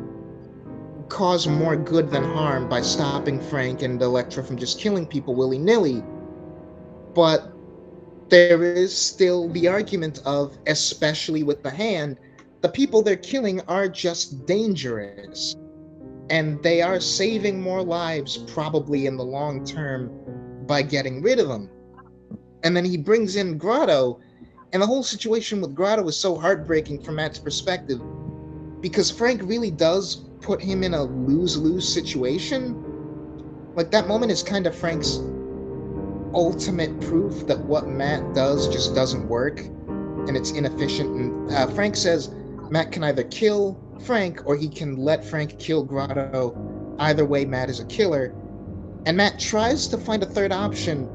cause more good than harm by stopping Frank and Elektra from just killing people willy-nilly. But there is still the argument of, especially with the Hand, the people they're killing are just dangerous. And they are saving more lives, probably in the long term, by getting rid of them. And then he brings in Grotto, and the whole situation with Grotto is so heartbreaking from Matt's perspective, because Frank really does put him in a lose-lose situation. Like, that moment is kind of Frank's ultimate proof that what Matt does just doesn't work, and it's inefficient. And Frank says Matt can either kill Frank or he can let Frank kill Grotto. Either way, Matt is a killer. And Matt tries to find a third option,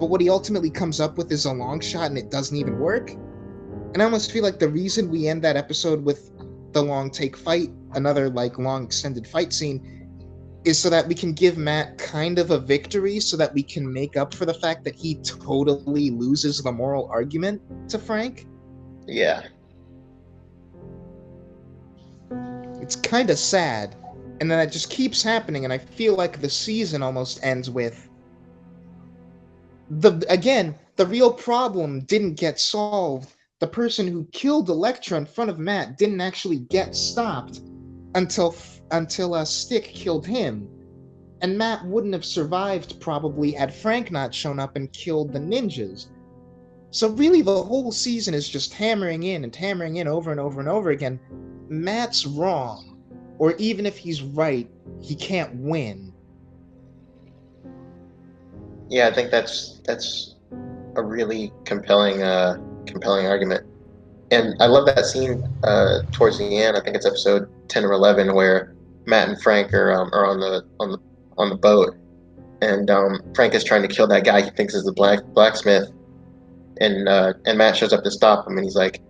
but what he ultimately comes up with is a long shot, and it doesn't even work. And I almost feel like the reason we end that episode with the long take fight, another like long extended fight scene, is so that we can give Matt kind of a victory, so that we can make up for the fact that he totally loses the moral argument to Frank. Yeah. It's kind of sad. And then it just keeps happening, and I feel like the season almost ends with the real problem didn't get solved. The person who killed Elektra in front of Matt didn't actually get stopped until Stick killed him. And Matt wouldn't have survived probably had Frank not shown up and killed the ninjas. So really the whole season is just hammering in over and over and over again. Matt's wrong. Or even if he's right, he can't win. Yeah, I think that's a really compelling argument. And I love that scene towards the end. I think it's episode 10 or 11 where Matt and Frank are on the boat, and Frank is trying to kill that guy he thinks is the blacksmith, and Matt shows up to stop him, and he's like,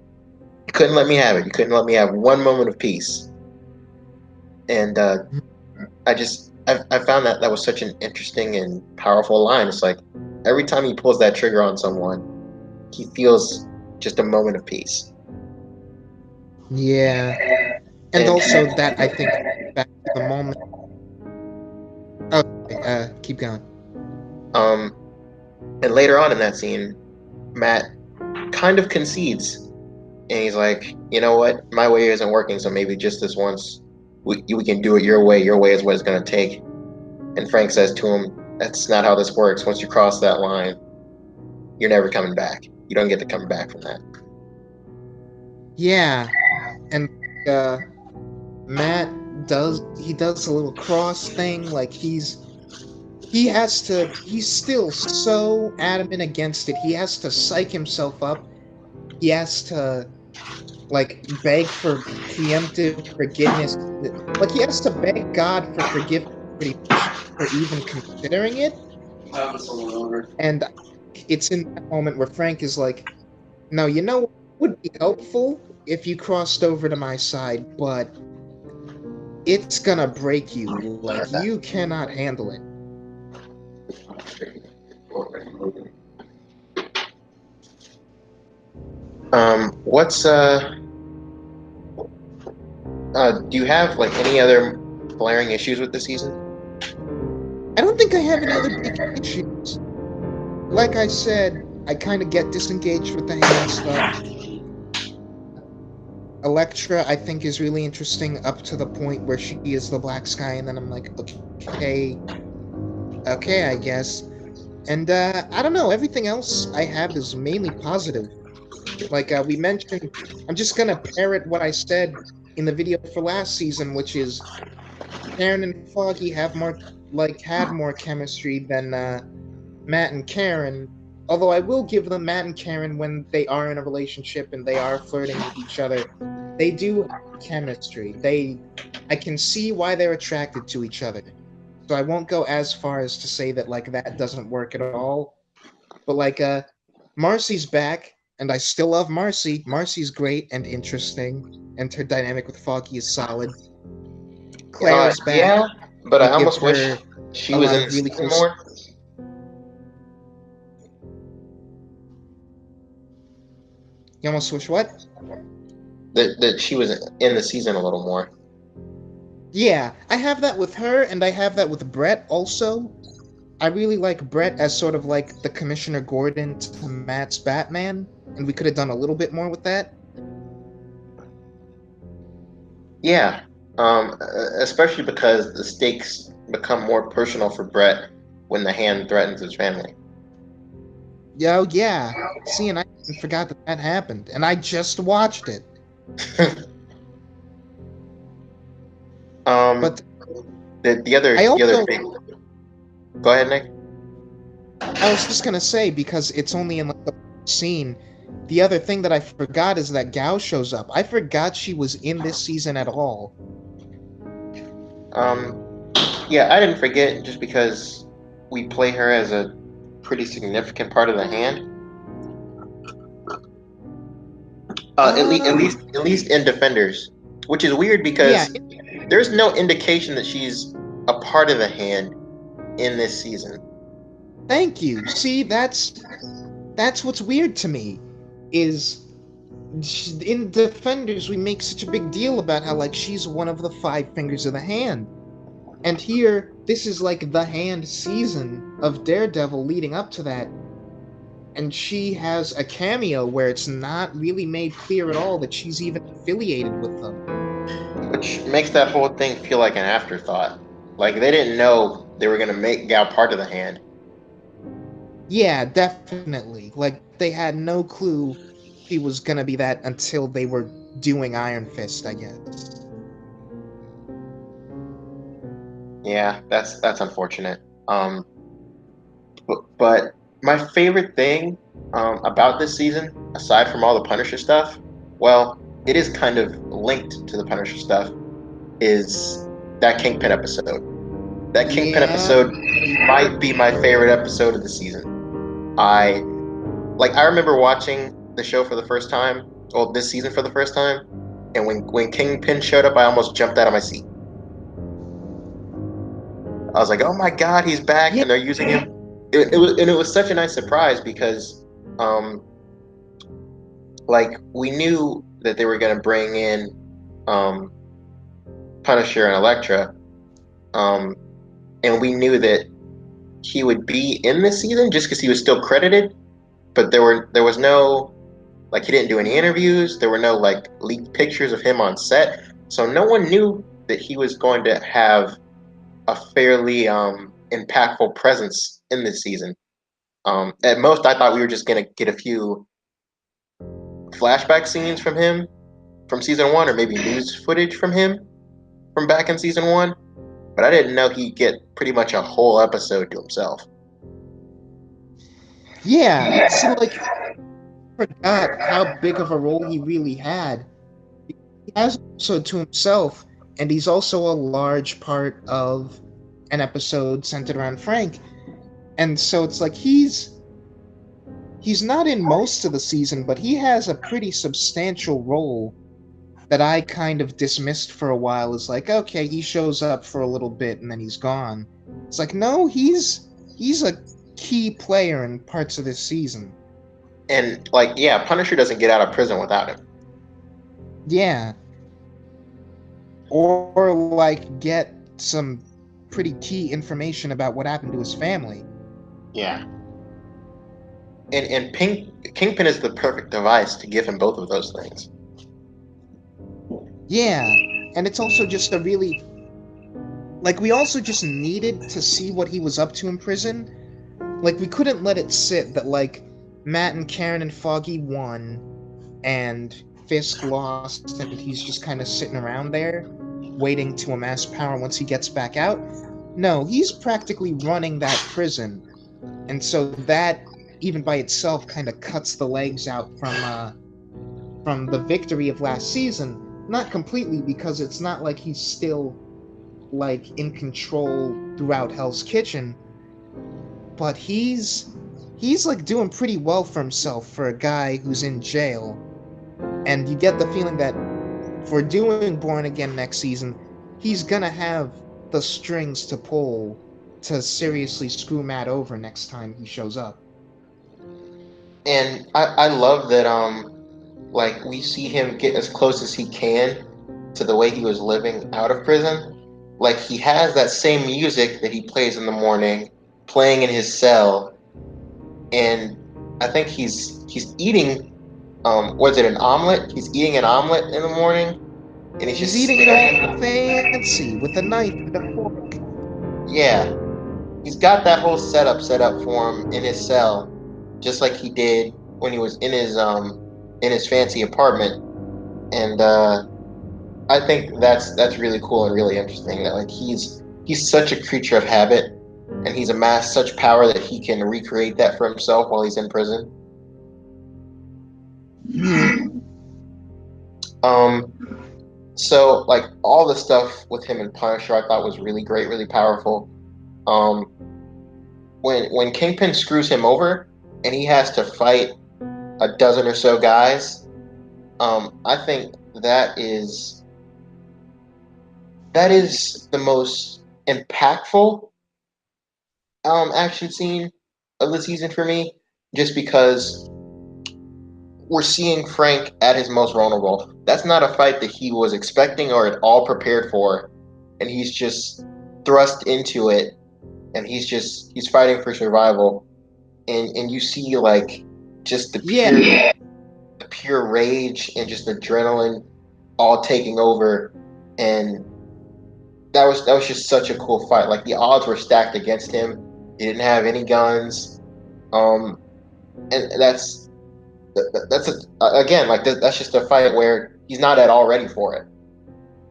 "You couldn't let me have it. You couldn't let me have one moment of peace." And I found that was such an interesting and powerful line. It's like every time he pulls that trigger on someone, he feels just a moment of peace. Yeah. And also that, I think, back to the moment. Okay, keep going. And later on in that scene, Matt kind of concedes, and he's like, "You know what? My way isn't working, so maybe just this once, we can do it your way. Your way is what it's going to take." And Frank says to him, "That's not how this works. Once you cross that line, you're never coming back. You don't get to come back from that." Yeah. And Matt does a little cross thing, like he's he's still so adamant against it. He has to psych himself up. He has to like beg for preemptive forgiveness. Like he has to beg God for forgiveness pretty much for even considering it. And it's in that moment where Frank is like, "No, you know what would be helpful if you crossed over to my side, but it's gonna break you. Like you cannot handle it." What's do you have like any other glaring issues with the season? I don't think I have any other big issues. Like I said, I kind of get disengaged with the hand stuff. Elektra, I think, is really interesting up to the point where she is the Black Sky, and then I'm like, okay, okay, I guess. And I don't know, everything else I have is mainly positive. Like we mentioned, I'm just gonna parrot what I said in the video for last season, which is Karen and Foggy have more like had more chemistry than Matt and Karen. Although I will give them Matt and Karen when they are in a relationship and they are flirting with each other, they do have chemistry. I can see why they're attracted to each other. So I won't go as far as to say that like that doesn't work at all. But like Marcy's back, and I still love Marcy. Marcy's great and interesting, and her dynamic with Foggy is solid. Claire is back. Yeah, but I We give almost wish her she a was lot in of the really season cool. more. You almost wish what? That she was in the season a little more. Yeah, I have that with her, and I have that with Brett also. I really like Brett as sort of like the Commissioner Gordon to Matt's Batman, and we could have done a little bit more with that. Yeah, especially because the stakes become more personal for Brett when the hand threatens his family. Oh, yeah. See, and I forgot that that happened, and I just watched it. um, But the other I the other also, big. Go ahead, Nick. I was just gonna say, because it's only in like the scene, the other thing that I forgot is that Gao shows up. I forgot she was in this season at all. Um, yeah, I didn't forget just because we play her as a pretty significant part of the hand. At least in Defenders, which is weird Yeah, because there's no indication that she's a part of the hand in this season. thank you. See, that's what's weird to me, is in Defenders we make such a big deal about how like she's one of the five fingers of the hand. And here, this is like the hand season of Daredevil leading up to that. And she has a cameo where it's not really made clear at all that she's even affiliated with them. Which makes that whole thing feel like an afterthought. Like they didn't know they were gonna make Gal part of the hand. Yeah, definitely. Like, they had no clue she was gonna be that until they were doing Iron Fist, I guess. Yeah, that's unfortunate. But my favorite thing about this season, aside from all the Punisher stuff, well, it is kind of linked to the Punisher stuff, is that Kingpin episode. That Kingpin Yeah. episode might be my favorite episode of the season. I remember watching the show for the first time, well, this season for the first time, and when Kingpin showed up, I almost jumped out of my seat. I was like, "Oh my God, he's back!" Yeah. And they're using him. It was such a nice surprise because, um, like we knew that they were going to bring in um, Punisher and Elektra, um, and we knew that he would be in this season just because he was still credited. But there was no, like, he didn't do any interviews. There were no like leaked pictures of him on set, so no one knew that he was going to have a fairly impactful presence in this season. At most, I thought we were just gonna get a few flashback scenes from him from season one, or maybe news footage from him from back in season one. but I didn't know he'd get pretty much a whole episode to himself. Yeah, see, like, I forgot how big of a role he really had. He has an episode to himself, and he's also a large part of an episode centered around Frank. And so it's like he's not in most of the season, but he has a pretty substantial role that I kind of dismissed for a while as like, okay, he shows up for a little bit and then he's gone. It's like, no, he's a key player in parts of this season. And like, yeah, Punisher doesn't get out of prison without him. Yeah. Or like get some pretty key information about what happened to his family. Yeah. And Kingpin is the perfect device to give him both of those things. Yeah. And it's also just a really, like, we also just needed to see what he was up to in prison. Like, we couldn't let it sit that, like, Matt and Karen and Foggy won, and Fisk lost, and he's just kind of sitting around there, waiting to amass power once he gets back out. No, he's practically running that prison. And so that, even by itself, kind of cuts the legs out from the victory of last season. Not completely, because it's not like he's still, like, in control throughout Hell's Kitchen, but he's like doing pretty well for himself for a guy who's in jail. And you get the feeling that for doing Born Again next season, he's gonna have the strings to pull to seriously screw Matt over next time he shows up. And I love that like we see him get as close as he can to the way he was living out of prison. Like he has that same music that he plays in the morning, playing in his cell, and I think he's eating was it an omelet? He's eating an omelet in the morning, and he's just eating staring. it all fancy with a knife and a fork. Yeah, he's got that whole setup set up for him in his cell, just like he did when he was in his fancy apartment. And I think that's really cool and really interesting. That like he's such a creature of habit, and he's amassed such power that he can recreate that for himself while he's in prison. Um, so like all the stuff with him and Punisher, I thought was really great, really powerful. Um, when Kingpin screws him over and he has to fight a dozen or so guys, I think that is the most impactful action scene of the season for me, just because we're seeing Frank at his most vulnerable. That's not a fight that he was expecting or at all prepared for, and he's just thrust into it, and he's fighting for survival, and you see like just the pure rage and just adrenaline all taking over, and that was just such a cool fight. Like the odds were stacked against him. He didn't have any guns, and again like that's just a fight where he's not at all ready for it,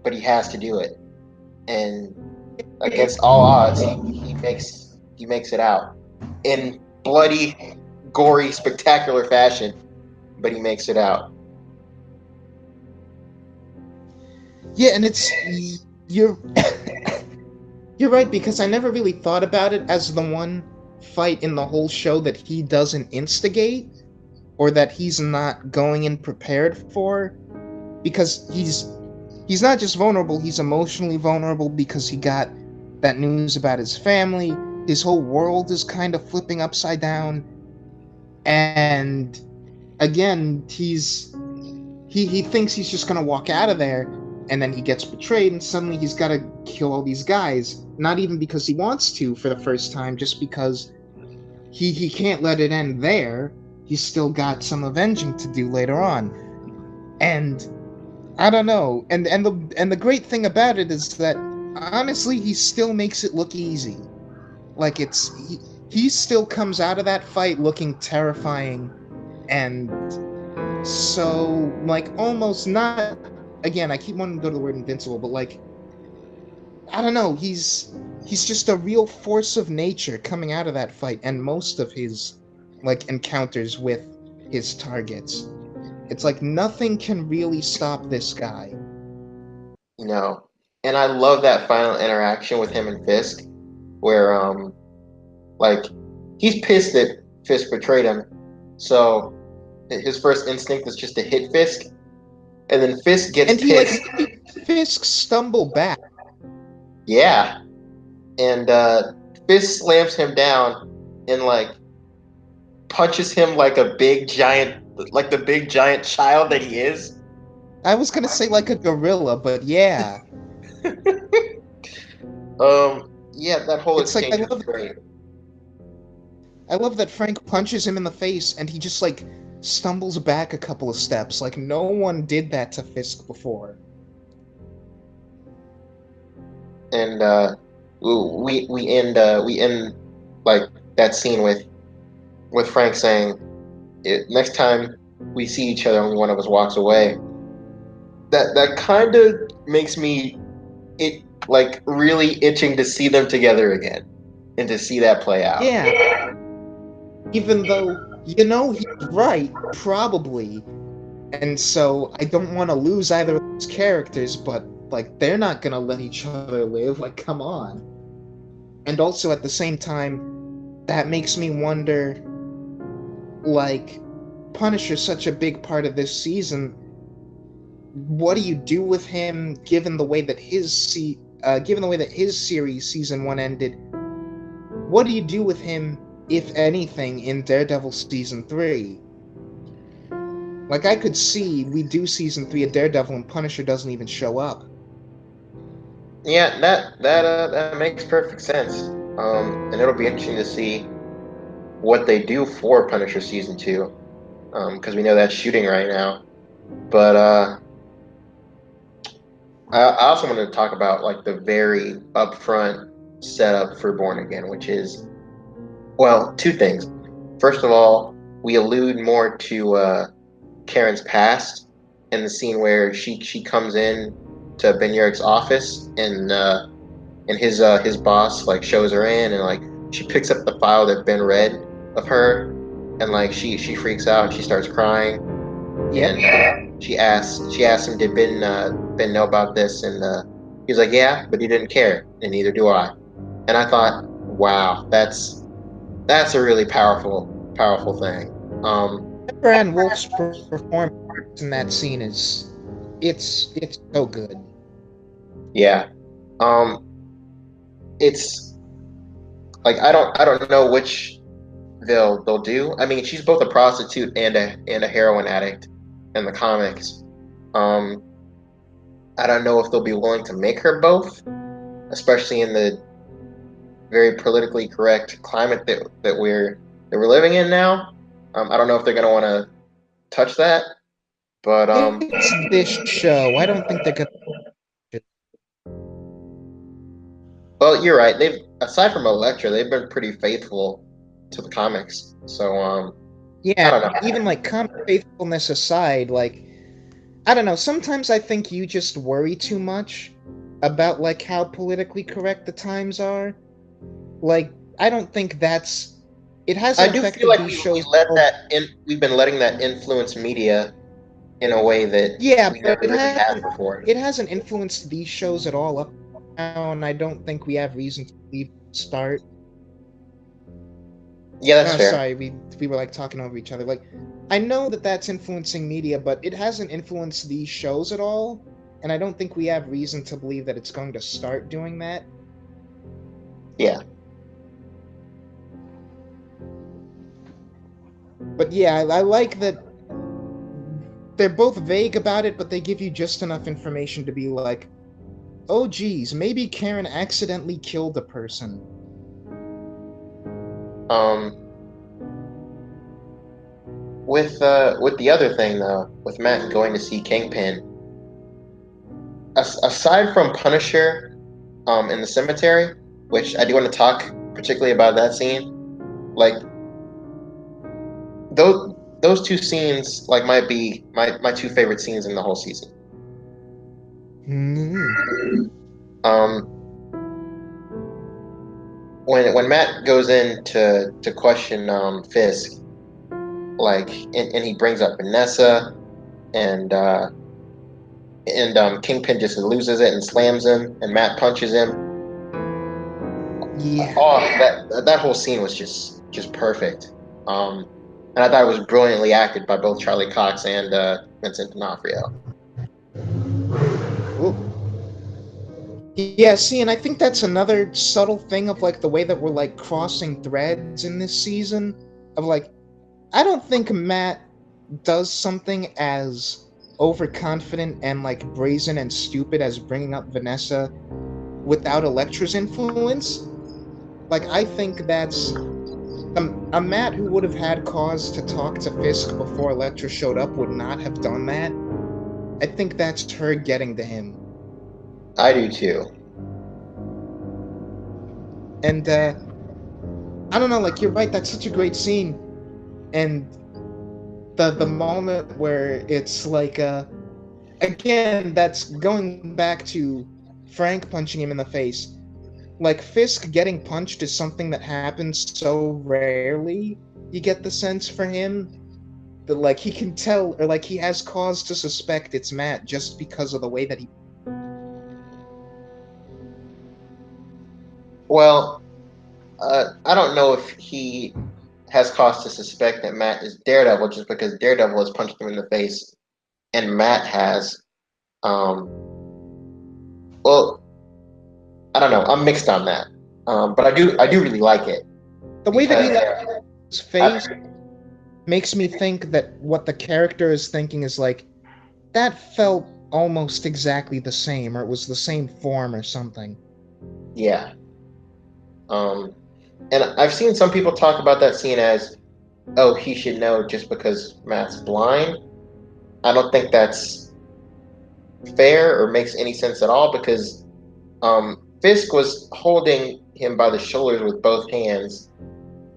but he has to do it, and against all odds, he makes it out in bloody, gory, spectacular fashion, but he makes it out. Yeah, and you're you're right, because I never really thought about it as the one fight in the whole show that he doesn't instigate, or that he's not going in prepared for, because he's not just vulnerable, he's emotionally vulnerable because he got that news about his family. His whole world is kind of flipping upside down, and again, he thinks he's just gonna walk out of there, and then he gets betrayed, and suddenly he's got to kill all these guys, not even because he wants to for the first time, just because he can't let it end there. He's still got some avenging to do later on. And I don't know. And the great thing about it is that honestly, he still makes it look easy. Like he still comes out of that fight looking terrifying, and so like almost not, again, I keep wanting to go to the word invincible, but like I don't know, he's just a real force of nature coming out of that fight, and most of his like encounters with his targets. It's like nothing can really stop this guy. And I love that final interaction with him and Fisk, where like he's pissed that Fisk betrayed him, so his first instinct is just to hit Fisk, and then Fisk gets And he like pissed. Fisk stumble back. Yeah, and Fisk slams him down and like punches him like a big giant, like the big giant child that he is. I was gonna say like a gorilla, but yeah. Yeah, that whole It's like exchange was great. I love that Frank punches him in the face and he just like stumbles back a couple of steps. Like no one did that to Fisk before. And we end like that scene with Frank saying, "Next time we see each other, only one of us walks away." That kind of makes me it like really itching to see them together again and to see that play out. Yeah. Even though he's right, probably. And so I don't want to lose either of those characters, but like they're not gonna let each other live. Like, come on. And also at the same time, that makes me wonder, like, Punisher's such a big part of this season. What do you do with him, given the way that his series season 1 ended? What do you do with him, if anything, in Daredevil season 3? Like, I could see we do season 3 of Daredevil and Punisher doesn't even show up. Yeah, that makes perfect sense. And it'll be interesting to see what they do for Punisher season 2, because we know that's shooting right now. But I also wanted to talk about like the very upfront setup for Born Again, which is, well, two things. First of all, we allude more to Karen's past in the scene where she comes in to Ben Urich's office and his boss like shows her in and like she picks up the file that Ben read of her and like she freaks out and she starts crying Yep. and she asks him, did Ben know about this? And he's like, yeah, but he didn't care, and neither do I. And I thought, wow, that's a really powerful thing. Brand Wolf's performance in that scene it's so good. Yeah. Um, it's like I don't know which they'll do. I mean, she's both a prostitute and a heroin addict in the comics. Um, I don't know if they'll be willing to make her both, especially in the very politically correct climate that we're living in now. I don't know if they're gonna want to touch that, but It's this show. I don't think they're gonna. well, you're right. They've aside from Elektra, they've been pretty faithful to the comics. So I Yeah, don't know. even like comic faithfulness aside, like I don't know. Sometimes I think you just worry too much about like how politically correct the times are. Like I don't think that's it I hasn't do feel affected like these we shows. let that in. We've been letting that influence media in a way that Yeah, we but never really have before. it hasn't influenced these shows at all up now, and I don't think we have reason to believe start. Yeah, that's Oh, fair. sorry, we were like talking over each other. Like, I know that that's influencing media, but it hasn't influenced these shows at all, and I don't think we have reason to believe that it's going to start doing that. Yeah. But yeah, I like that they're both vague about it, but they give you just enough information to be like, oh geez, maybe Karen accidentally killed a person. Um, with the other thing though, with Matt going to see Kingpin, aside from Punisher, in the cemetery, which I do want to talk particularly about that scene, like those two scenes like might be my two favorite scenes in the whole season. Hmm. Um, when Matt goes in to question Fisk, like, and he brings up Vanessa, and Kingpin just loses it and slams him, and Matt punches him. Yeah. Oh, that whole scene was just perfect. And I thought it was brilliantly acted by both Charlie Cox and Vincent D'Onofrio. Well, yeah, see, and I think that's another subtle thing of like the way that we're like crossing threads in this season of like I don't think Matt does something as overconfident and like brazen and stupid as bringing up Vanessa without Elektra's influence. Like I think that's a Matt who would have had cause to talk to Fisk before Elektra showed up would not have done that. I think that's her getting to him. I do too. And I don't know, like you're right, that's such a great scene. And the moment where it's like again, that's going back to Frank punching him in the face. Like Fisk getting punched is something that happens so rarely. You get the sense for him that like he can tell or like he has cause to suspect it's Matt just because of the way that he. Well, I don't know if he has cause to suspect that Matt is Daredevil just because Daredevil has punched him in the face and Matt has. Um, well, I don't know. I'm mixed on that. But I do really like it The way that he because left his face makes me think that what the character is thinking is like that felt almost exactly the same, or it was the same form or something. yeah. Um, and I've seen some people talk about that scene as, oh, he should know just because Matt's blind. I don't think that's fair or makes any sense at all because Fisk was holding him by the shoulders with both hands.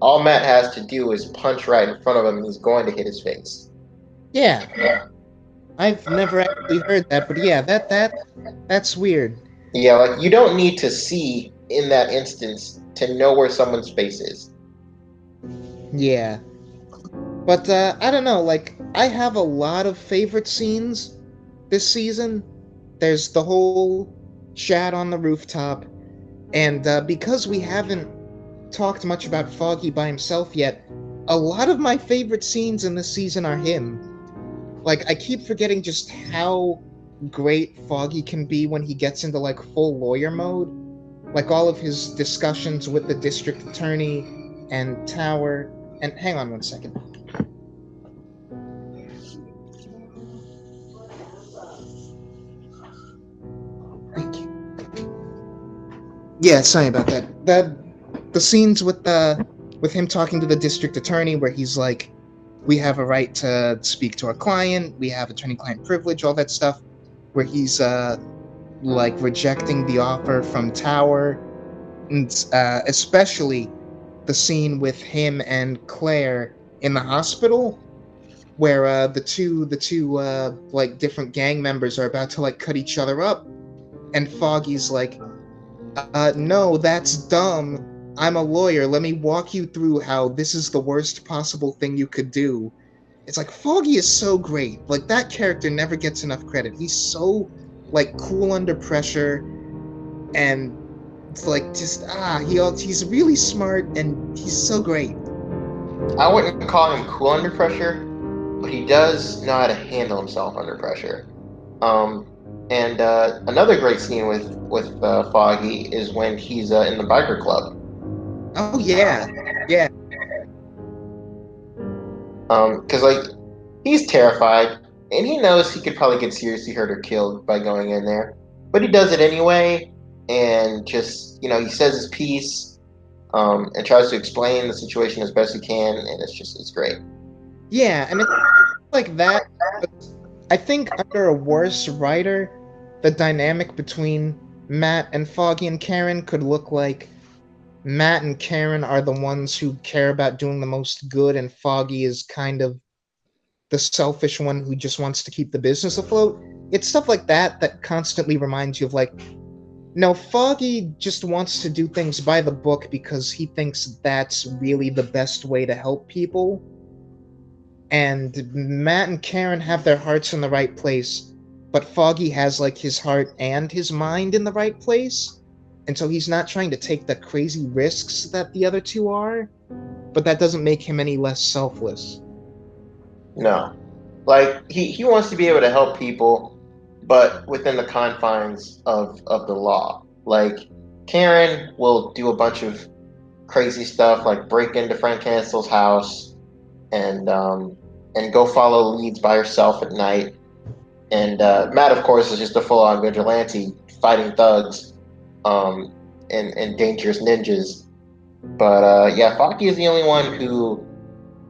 All Matt has to do is punch right in front of him and he's going to hit his face. Yeah, I've never actually heard that, but yeah, that's weird. Yeah, like you don't need to see in that instance to know where someone's face is. Yeah. But I don't know, like I have a lot of favorite scenes this season. There's the whole chat on the rooftop, and because we haven't talked much about Foggy by himself yet, a lot of my favorite scenes in this season are him. Like I keep forgetting just how great Foggy can be when he gets into like full lawyer mode. Like all of his discussions with the district attorney and Tower. And hang on one second. Thank you. Yeah, sorry about that. The scenes with him talking to the district attorney where he's like, we have a right to speak to our client, we have attorney-client privilege, all that stuff, where he's like rejecting the offer from Tower, and especially the scene with him and Claire in the hospital, where the two like different gang members are about to like cut each other up, and Foggy's like, no, that's dumb. I'm a lawyer. Let me walk you through how this is the worst possible thing you could do. It's like Foggy is so great. Like that character never gets enough credit. He's so like cool under pressure, and it's like just he's really smart and he's so great. I wouldn't call him cool under pressure, but he does know how to handle himself under pressure. Um, and another great scene with Foggy is when he's in the biker club. Oh yeah, yeah, Because like he's terrified and he knows he could probably get seriously hurt or killed by going in there, but he does it anyway, and just he says his piece, and tries to explain the situation as best he can, and it's great. yeah, and it's like that. I think under a worse writer, the dynamic between Matt and Foggy and Karen could look like Matt and Karen are the ones who care about doing the most good, and Foggy is kind of the selfish one who just wants to keep the business afloat. It's stuff like that that constantly reminds you of like No, Foggy just wants to do things by the book because he thinks that's really the best way to help people. And Matt and Karen have their hearts in the right place, but Foggy has like his heart and his mind in the right place. And so he's not trying to take the crazy risks that the other two are, but that doesn't make him any less selfless. No. Like he wants to be able to help people, but within the confines of the law. Like Karen will do a bunch of crazy stuff, like break into Frank Cancel's house and go follow leads by herself at night. And Matt, of course, is just a full-on vigilante fighting thugs um, and dangerous ninjas. But yeah, Faki is the only one who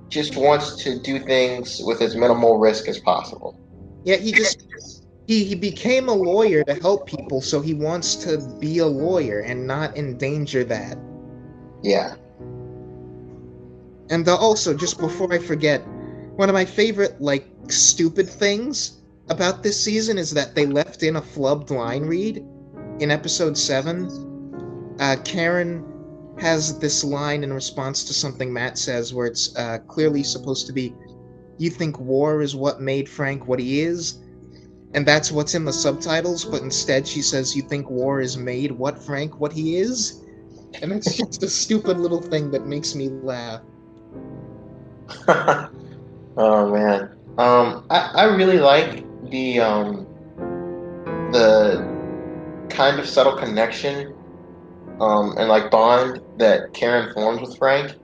just wants to do things with as minimal risk as possible. Yeah, he became a lawyer to help people, so he wants to be a lawyer and not endanger that. Yeah. And also, just before I forget, one of my favorite, like, stupid things about this season is that they left in a flubbed line read in episode 7. Karen has this line in response to something Matt says where it's clearly supposed to be, "You think war is what made Frank what he is?" And that's what's in the subtitles, but instead she says, "You think war is made what Frank what he is?" And it's just a stupid little thing that makes me laugh. Oh man. I really like the kind of subtle connection and like bond that Karen forms with Frank.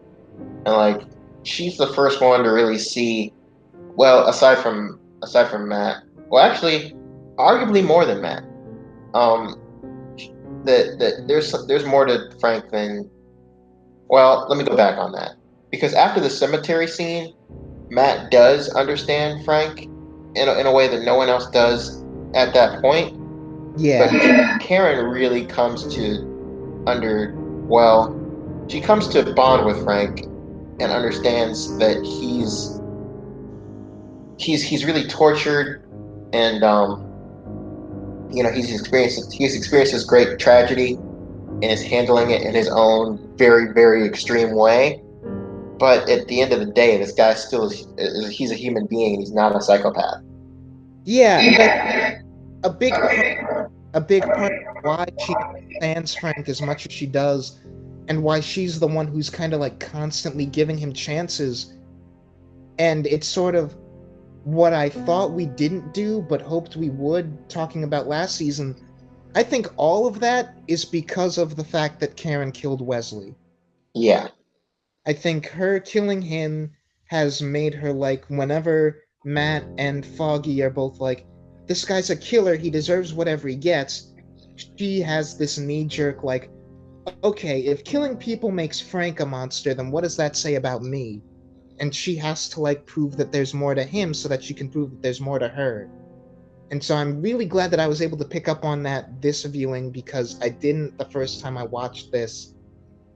And like she's the first one to really see, well, aside from Matt. Well, actually, arguably more than Matt. Um that there's more to Frank than, well, let me go back on that. Because after the cemetery scene, Matt does understand Frank in a way that no one else does at that point. But Yeah. Karen really comes to well, she comes to bond with Frank and understands that he's really tortured and he's experienced this great tragedy and is handling it in his own very, very extreme way. But at the end of the day, this guy still he's a human being. He's not a psychopath. Yeah, and a big part, a big part of why she understands Frank as much as she does, and why she's the one who's kind of like constantly giving him chances. And it's sort of what I thought we didn't do, but hoped we would, talking about last season. I think all of that is because of the fact that Karen killed Wesley. Yeah, I think her killing him has made her like, whenever Matt and Foggy are both like, "This guy's a killer, he deserves whatever he gets," she has this knee jerk, like, "Okay, if killing people makes Frank a monster, then what does that say about me?" And she has to like prove that there's more to him so that she can prove that there's more to her. And so I'm really glad that I was able to pick up on that this viewing, because I didn't the first time I watched this.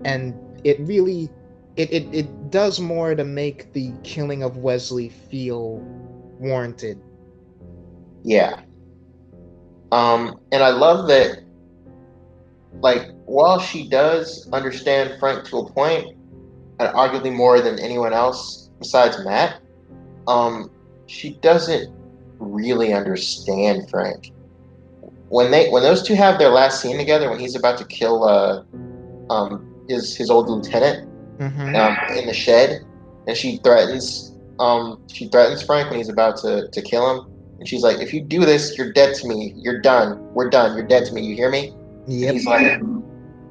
And it really it does more to make the killing of Wesley feel warranted. yeah. And I love that. Like, while she does understand Frank to a point, and arguably more than anyone else besides Matt, um, she doesn't really understand Frank. When those two have their last scene together, when he's about to kill his old lieutenant in the shed, and she threatens Frank when he's about to kill him, and she's like, "If you do this, you're dead to me. You're done. We're done. You're dead to me. You hear me?" And Yep. he's like,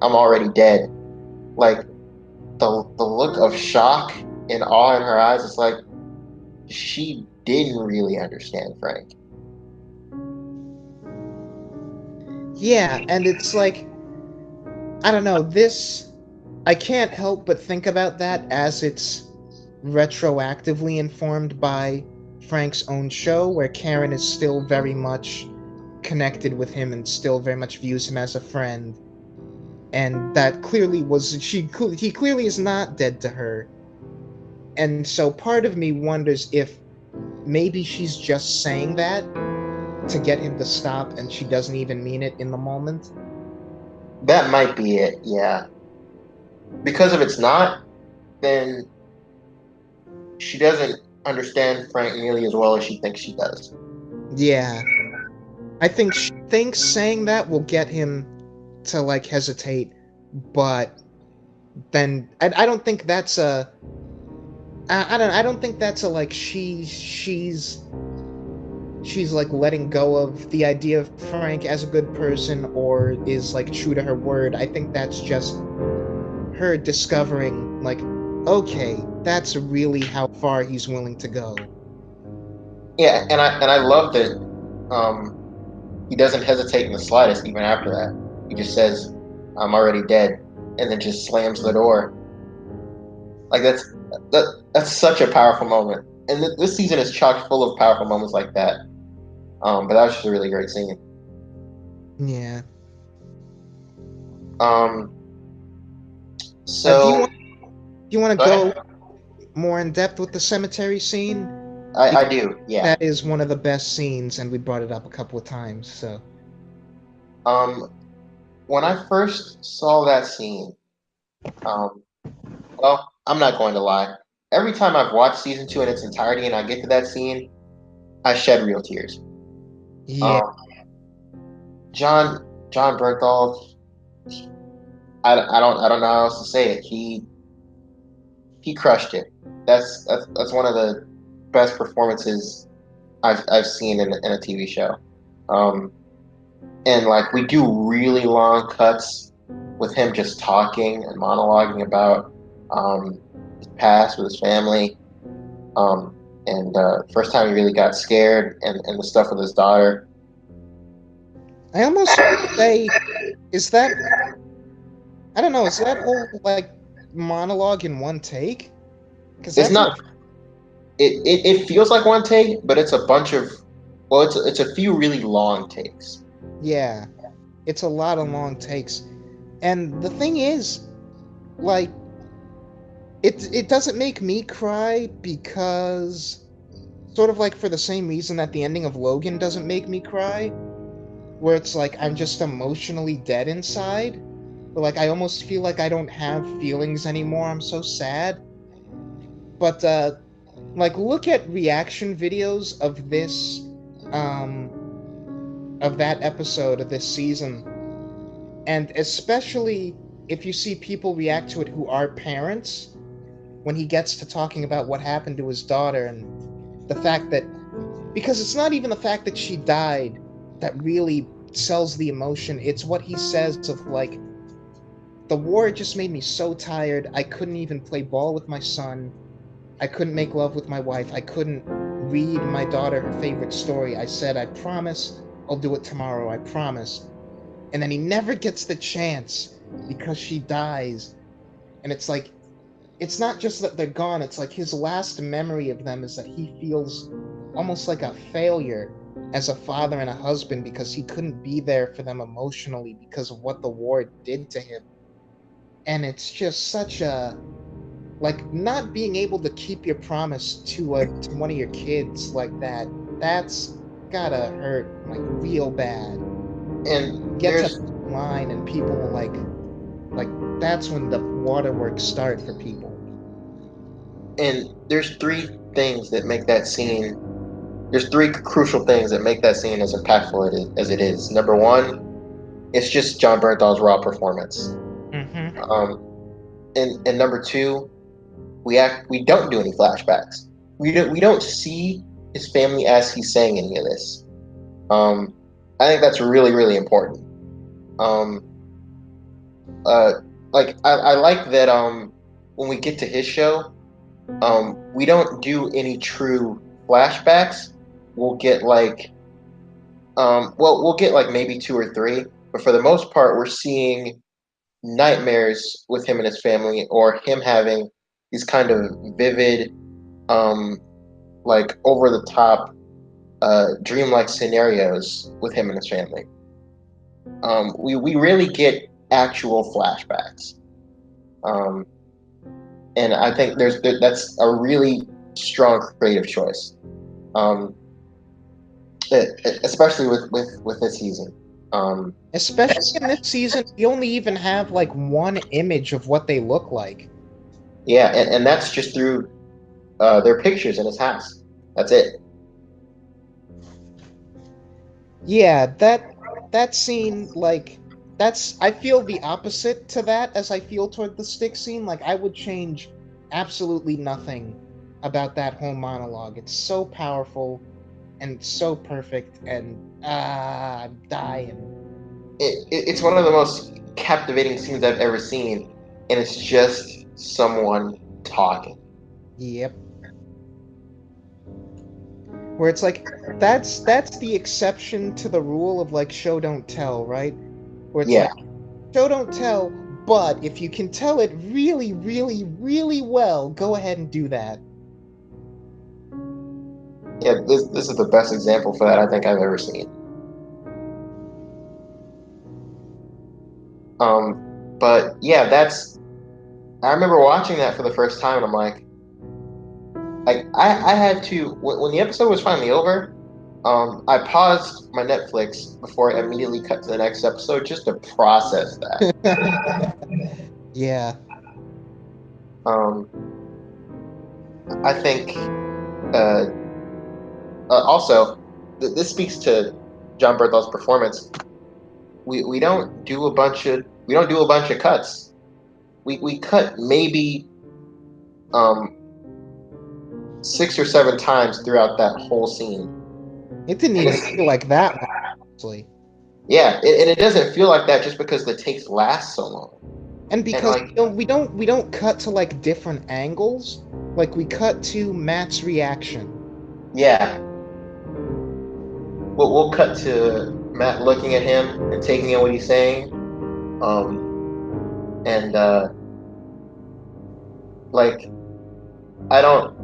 "I'm already dead." Like the look of shock and awe in her eyes, it's like she didn't really understand Frank. Yeah, and it's like, I don't know, this, I can't help but think about that as it's retroactively informed by Frank's own show, where Karen is still very much connected with him and still very much views him as a friend. And that clearly was, he clearly is not dead to her. And so part of me wonders if maybe she's just saying that to get him to stop and she doesn't even mean it in the moment. That might be it, yeah. Because if it's not, then she doesn't understand Frank nearly as well as she thinks she does. Yeah. I think she thinks saying that will get him to like hesitate, but then I don't think that's a I don't think that's a like she's like letting go of the idea of Frank as a good person or is like true to her word. I think that's just her discovering like, okay, that's really how far he's willing to go. Yeah, and I love that he doesn't hesitate in the slightest even after that. He just says, "I'm already dead," and then just slams the door. Like that's such a powerful moment. And this season is chock full of powerful moments like that. But that was just a really great scene. Yeah. Um, Do so you want to go go ahead. more in depth with the cemetery scene? I Because do, yeah. that is one of the best scenes, and we brought it up a couple of times. So Um, when I first saw that scene, um, well, I'm not going to lie. Every time I've watched season two in its entirety and I get to that scene, I shed real tears. yeah, Um, John Bernthal, I don't know how else to say it. He crushed it. That's one of the best performances I've seen in a TV show. Um, and like we do really long cuts with him just talking and monologuing about his past with his family. Um, and first time he really got scared and the stuff with his daughter. I almost want to say, is that I don't know, is that whole like monologue in one take? Because It's that's what not. It feels like one take, but it's a bunch of. Well, it's a few really long takes. yeah, it's a lot of long takes. And the thing is, like, it doesn't make me cry because sort of like for the same reason that the ending of Logan doesn't make me cry, where it's like I'm just emotionally dead inside. But like I almost feel like I don't have feelings anymore. I'm so sad. But like look at reaction videos of this um of that episode of this season, and especially if you see people react to it who are parents when he gets to talking about what happened to his daughter and the fact that because it's not even the fact that she died that really sells the emotion. It's what he says of like, the war just made me so tired. I couldn't even play ball with my son. I couldn't make love with my wife. I couldn't read my daughter her favorite story. I said, I promise I'll do it tomorrow. I promise. And then he never gets the chance because she dies. And it's like, it's not just that they're gone. It's like his last memory of them is that he feels almost like a failure as a father and a husband because he couldn't be there for them emotionally because of what the war did to him. And it's just such a like not being able to keep your promise to one of your kids like that. That's gotta hurt like real bad. And Get to that line and people will like that's when the waterworks start for people. there's three things that make that scene. There's three crucial things that make that scene as impactful as it is. Number one, it's just John Bernthal's raw performance. Mm-hmm. Um, and number two, we don't do any flashbacks. We don't see his family as he's saying any of this. Um, I think that's really really important. Um, uh, like I like that when we get to his show, we don't do any true flashbacks. We'll get like we'll get like maybe two or three, but for the most part, we're seeing nightmares with him and his family, or him having these kind of vivid, um, like over the top, dreamlike scenarios with him and his family. We rarely get actual flashbacks, um, and I think that's a really strong creative choice, um, especially with this season. Especially in this season, we only even have like one image of what they look like. Yeah, and that's just through their pictures in his house. That's it. Yeah, that scene, like, I feel the opposite to that as I feel toward the stick scene. Like, I would change absolutely nothing about that whole monologue. It's so powerful and so perfect, and I'm dying. It's one of the most captivating scenes I've ever seen, and it's just someone talking. Yep. Where it's like, that's the exception to the rule of like show don't tell, right? Where it's Yeah, like, show don't tell, but if you can tell it really, really, really well, go ahead and do that. yeah. This is the best example for that I think I've ever seen. But yeah, that's. I remember watching that for the first time, and I'm like I had to when the episode was finally over. I paused my Netflix before I immediately cut to the next episode just to process that. Yeah. Um, I think uh, also this speaks to John Berthal's performance. We don't do a bunch of cuts. We cut maybe um, 6 or 7 times throughout that whole scene. It didn't And even it's, feel like that long, honestly. yeah, and it doesn't feel like that just because the takes last so long. And And because like, we don't cut to like different angles. Like we cut to Matt's reaction. yeah, we'll cut to Matt looking at him and taking in what he's saying. And like, I don't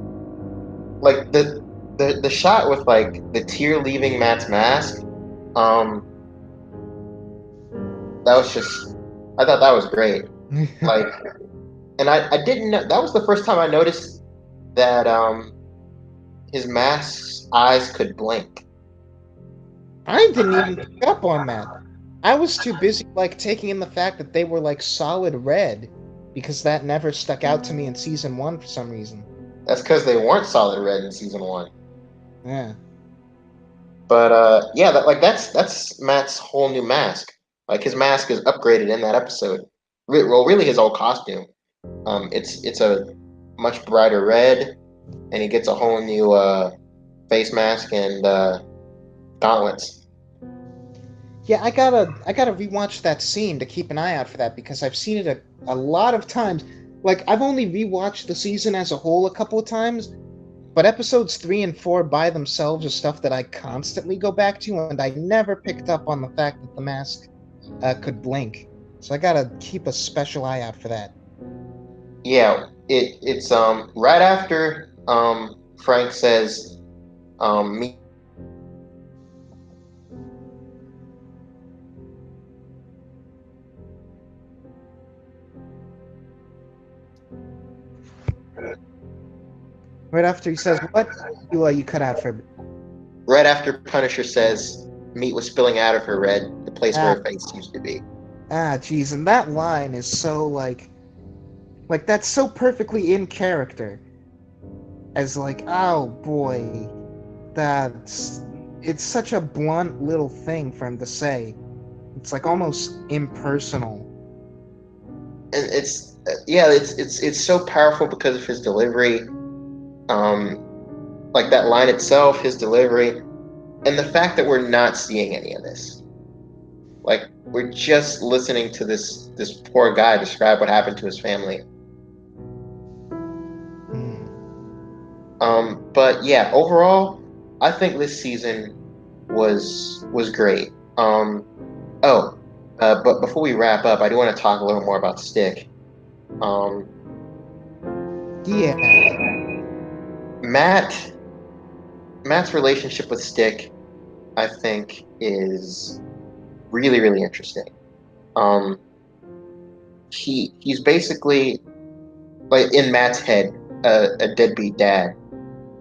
like the shot with like the tear leaving Matt's mask. Um, that was just, I thought that was great. Like, and I didn't know that was the first time I noticed that his mask's eyes could blink. I didn't even pick up on that. I was too busy like taking in the fact that they were like solid red because that never stuck out to me in season 1 for some reason. That's because they weren't solid red in season 1. Yeah. But yeah, that's Matt's whole new mask. Like his mask is upgraded in that episode. Well, really his whole costume. It's a much brighter red, and he gets a whole new face mask and gauntlets. Yeah, I gotta rewatch that scene to keep an eye out for that because I've seen it a lot of times. Like I've only rewatched the season as a whole a couple of times, but episodes 3 and 4 by themselves are stuff that I constantly go back to, and I never picked up on the fact that the mask could blink. So I gotta keep a special eye out for that. Yeah, it's right after Frank says me. Right after he says, "What?" You cut out for a bit. Right after Punisher says meat was spilling out of her red, the place Ah, where her face used to be. geez, and that line is so like that's so perfectly in character. As like, oh boy, that's it's such a blunt little thing for him to say. It's like almost impersonal. And it's yeah, it's so powerful because of his delivery. Um, like that line itself, his delivery, and the fact that we're not seeing any of this. Like we're just listening to this poor guy describe what happened to his family. Hmm. But yeah, overall, I think this season was great. Oh, but before we wrap up, I do want to talk a little more about Stick. Um, Yeah. Matt Matt's relationship with Stick, I think, is really really interesting. Um, he's basically like in Matt's head a deadbeat dad,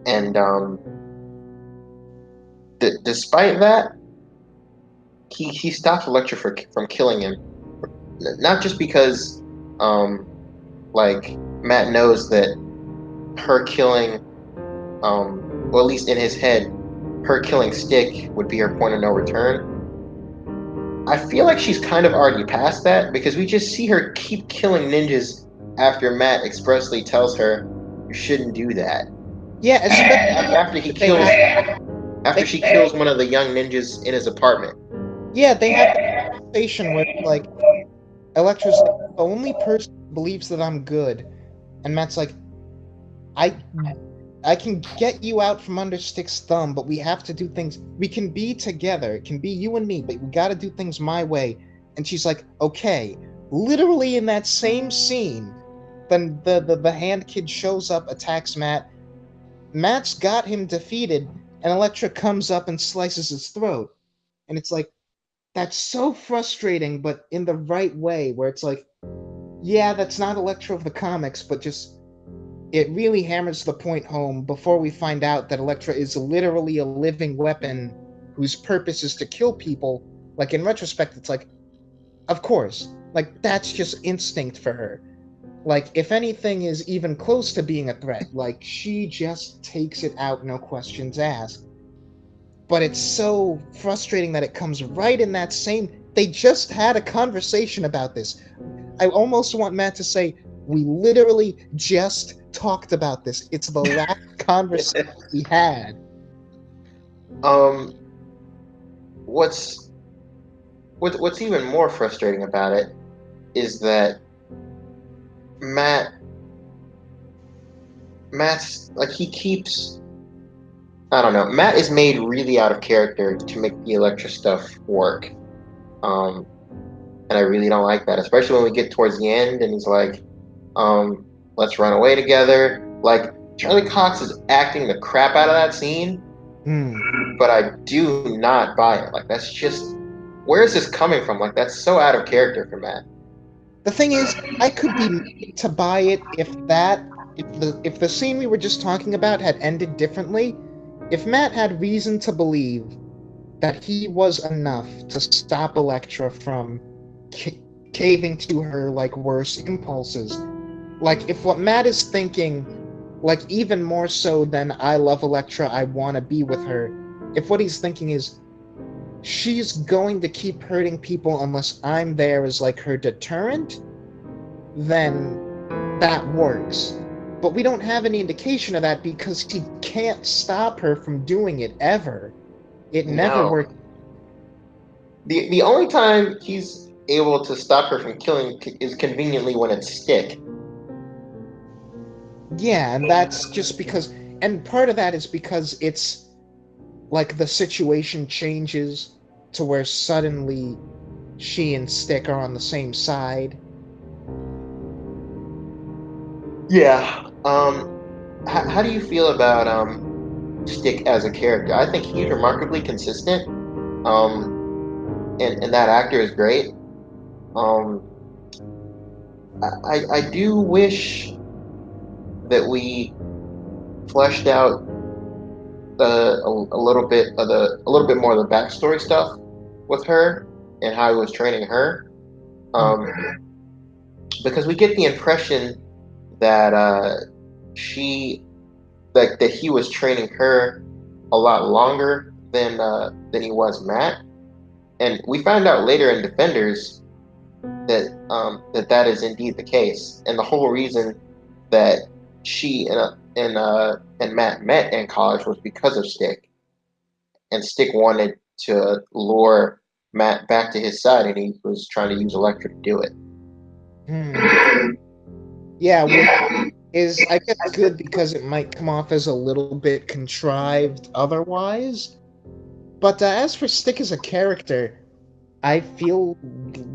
and despite that, he stops Elektra from killing him, not just because like Matt knows that her killing, well, at least in his head, her killing Stick would be her point of no return. I feel like she's kind of already past that because we just see her keep killing ninjas after Matt expressly tells her you shouldn't do that. Yeah, especially after she kills one of the young ninjas in his apartment. Yeah, they have a conversation where like Elektra's like, the only person who believes that I'm good, and Matt's like, I I can get you out from under Stick's thumb, but we have to do things. We can be together. It can be you and me, but we got to do things my way. And she's like, okay. Literally in that same scene, then the hand kid shows up, attacks Matt. Matt's got him defeated, and Elektra comes up and slices his throat. And it's like, that's so frustrating, but in the right way, where it's like, yeah, that's not Elektra of the comics, but just it really hammers the point home before we find out that Elektra is literally a living weapon whose purpose is to kill people. Like, in retrospect, it's like, of course, like, that's just instinct for her. Like, if anything is even close to being a threat, like, she just takes it out, no questions asked. But it's so frustrating that it comes right in that same. They just had a conversation about this. I almost want Matt to say, we literally just talked about this. It's the last conversation we had. What's even more frustrating about it is that Matt's like he keeps. I don't know. Matt is made really out of character to make the Elektra stuff work. And I really don't like that, especially when we get towards the end and he's like, let's run away together. Like, Charlie Cox is acting the crap out of that scene, but I do not buy it. Like, that's just, where is this coming from? Like, that's so out of character for Matt. The thing is, I could be made to buy it if the scene we were just talking about had ended differently. If Matt had reason to believe that he was enough to stop Elektra from caving to her like worse impulses, like if what Matt is thinking, like even more so than I love Elektra, I want to be with her, if what he's thinking is she's going to keep hurting people unless I'm there as like her deterrent, then that works. But we don't have any indication of that because he can't stop her from doing it ever. It never worked. The only time he's able to stop her from killing is conveniently when it's Stick. Yeah, and that's just because, and part of that is because it's like the situation changes to where suddenly she and Stick are on the same side. Yeah. How do you feel about Stick as a character? I think he's remarkably consistent. And that actor is great. I do wish that we fleshed out a little bit more of the backstory stuff with her and how he was training her. Because we get the impression that that he was training her a lot longer than he was Matt, and we find out later in Defenders that that is indeed the case, and the whole reason that she and Matt met in college was because of Stick, and Stick wanted to lure Matt back to his side, and he was trying to use Elektra to do it. Yeah, which is, I guess, good because it might come off as a little bit contrived otherwise. But as for Stick as a character, I feel,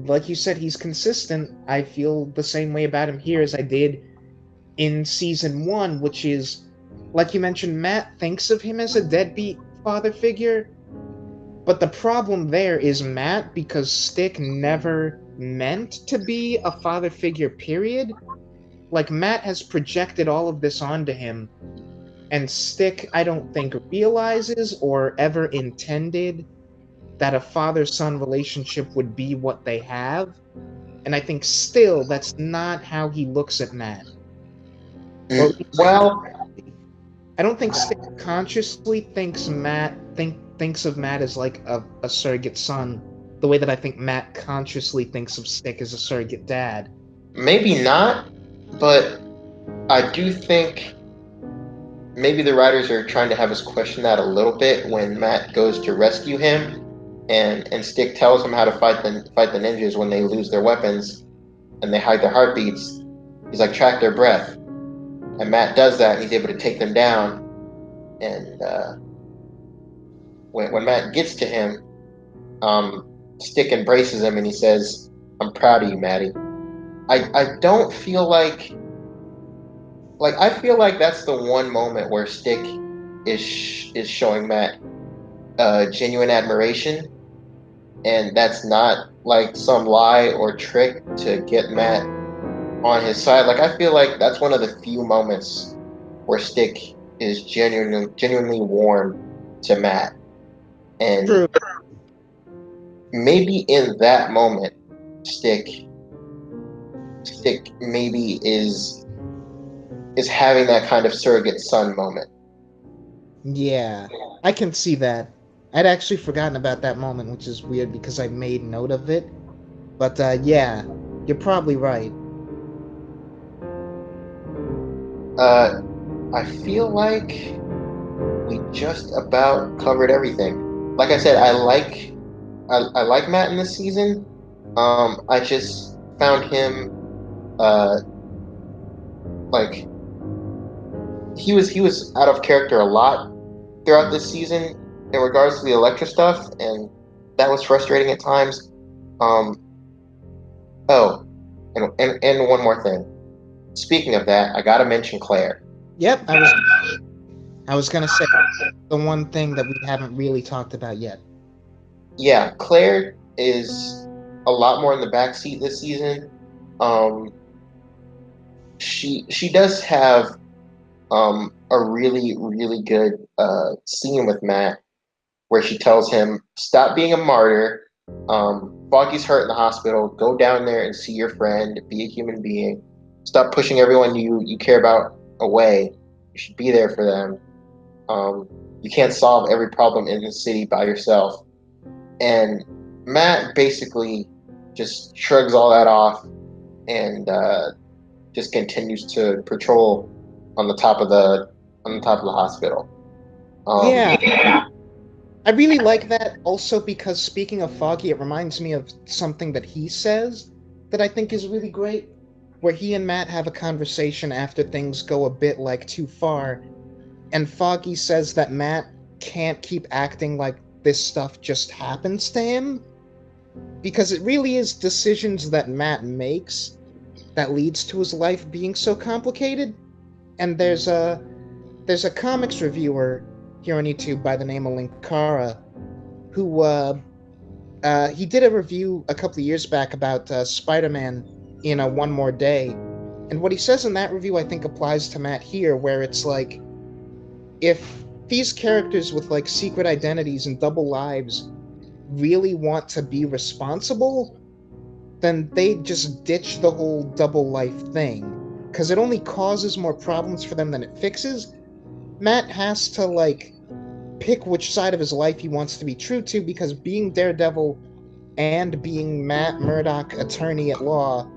like you said, he's consistent. I feel the same way about him here as I did in season 1, which is, like you mentioned, Matt thinks of him as a deadbeat father figure. But the problem there is Matt, because Stick never meant to be a father figure, period. Like, Matt has projected all of this onto him, and Stick, I don't think, realizes or ever intended that a father-son relationship would be what they have. And I think still that's not how he looks at Matt. Or at least Well, I don't think Stick consciously thinks of Matt as like a surrogate son, the way that I think Matt consciously thinks of Stick as a surrogate dad. maybe not, but I do think maybe the writers are trying to have us question that a little bit when Matt goes to rescue him, and Stick tells him how to fight the ninjas when they lose their weapons and they hide their heartbeats. He's like, track their breath, and Matt does that, and he's able to take them down. And when Matt gets to him, Stick embraces him and he says, "I'm proud of you, Matty." I don't feel like I feel like that's the one moment where Stick is showing Matt genuine admiration, and that's not like some lie or trick to get Matt on his side. Like I feel like that's one of the few moments where Stick is genuinely warm to Matt, and True. maybe in that moment, Stick maybe is having that kind of surrogate son moment. Yeah, I can see that. I'd actually forgotten about that moment, which is weird because I made note of it. But yeah, you're probably right. I feel like we just about covered everything. Like I said, I like Matt in this season. I just found him uh, like he was out of character a lot throughout this season in regards to the Elektra stuff, and that was frustrating at times. Um, oh, and one more thing. Speaking of that, I gotta mention Claire. Yep, I was gonna say the one thing that we haven't really talked about yet. Yeah, Claire is a lot more in the backseat this season. Um, she does have a really good scene with Matt where she tells him, "Stop being a martyr. Foggy's hurt in the hospital. Go down there and see your friend. Be a human being. Stop pushing everyone you care about away. You should be there for them. You can't solve every problem in the city by yourself." And Matt basically just shrugs all that off and just continues to patrol on the top of the hospital. Um, Yeah, I really like that also because speaking of Foggy, it reminds me of something that he says that I think is really great, where he and Matt have a conversation after things go a bit like too far, and Foggy says that Matt can't keep acting like this stuff just happens to him, because it really is decisions that Matt makes that leads to his life being so complicated. And there's a comics reviewer here on YouTube by the name of Linkara who he did a review a couple of years back about Spider-Man in a One More Day, and what he says in that review I think applies to Matt here, where it's like if these characters with like secret identities and double lives really want to be responsible, then they just ditch the whole double life thing because it only causes more problems for them than it fixes. Matt has to like pick which side of his life he wants to be true to because being Daredevil and being Matt Murdock, attorney at law,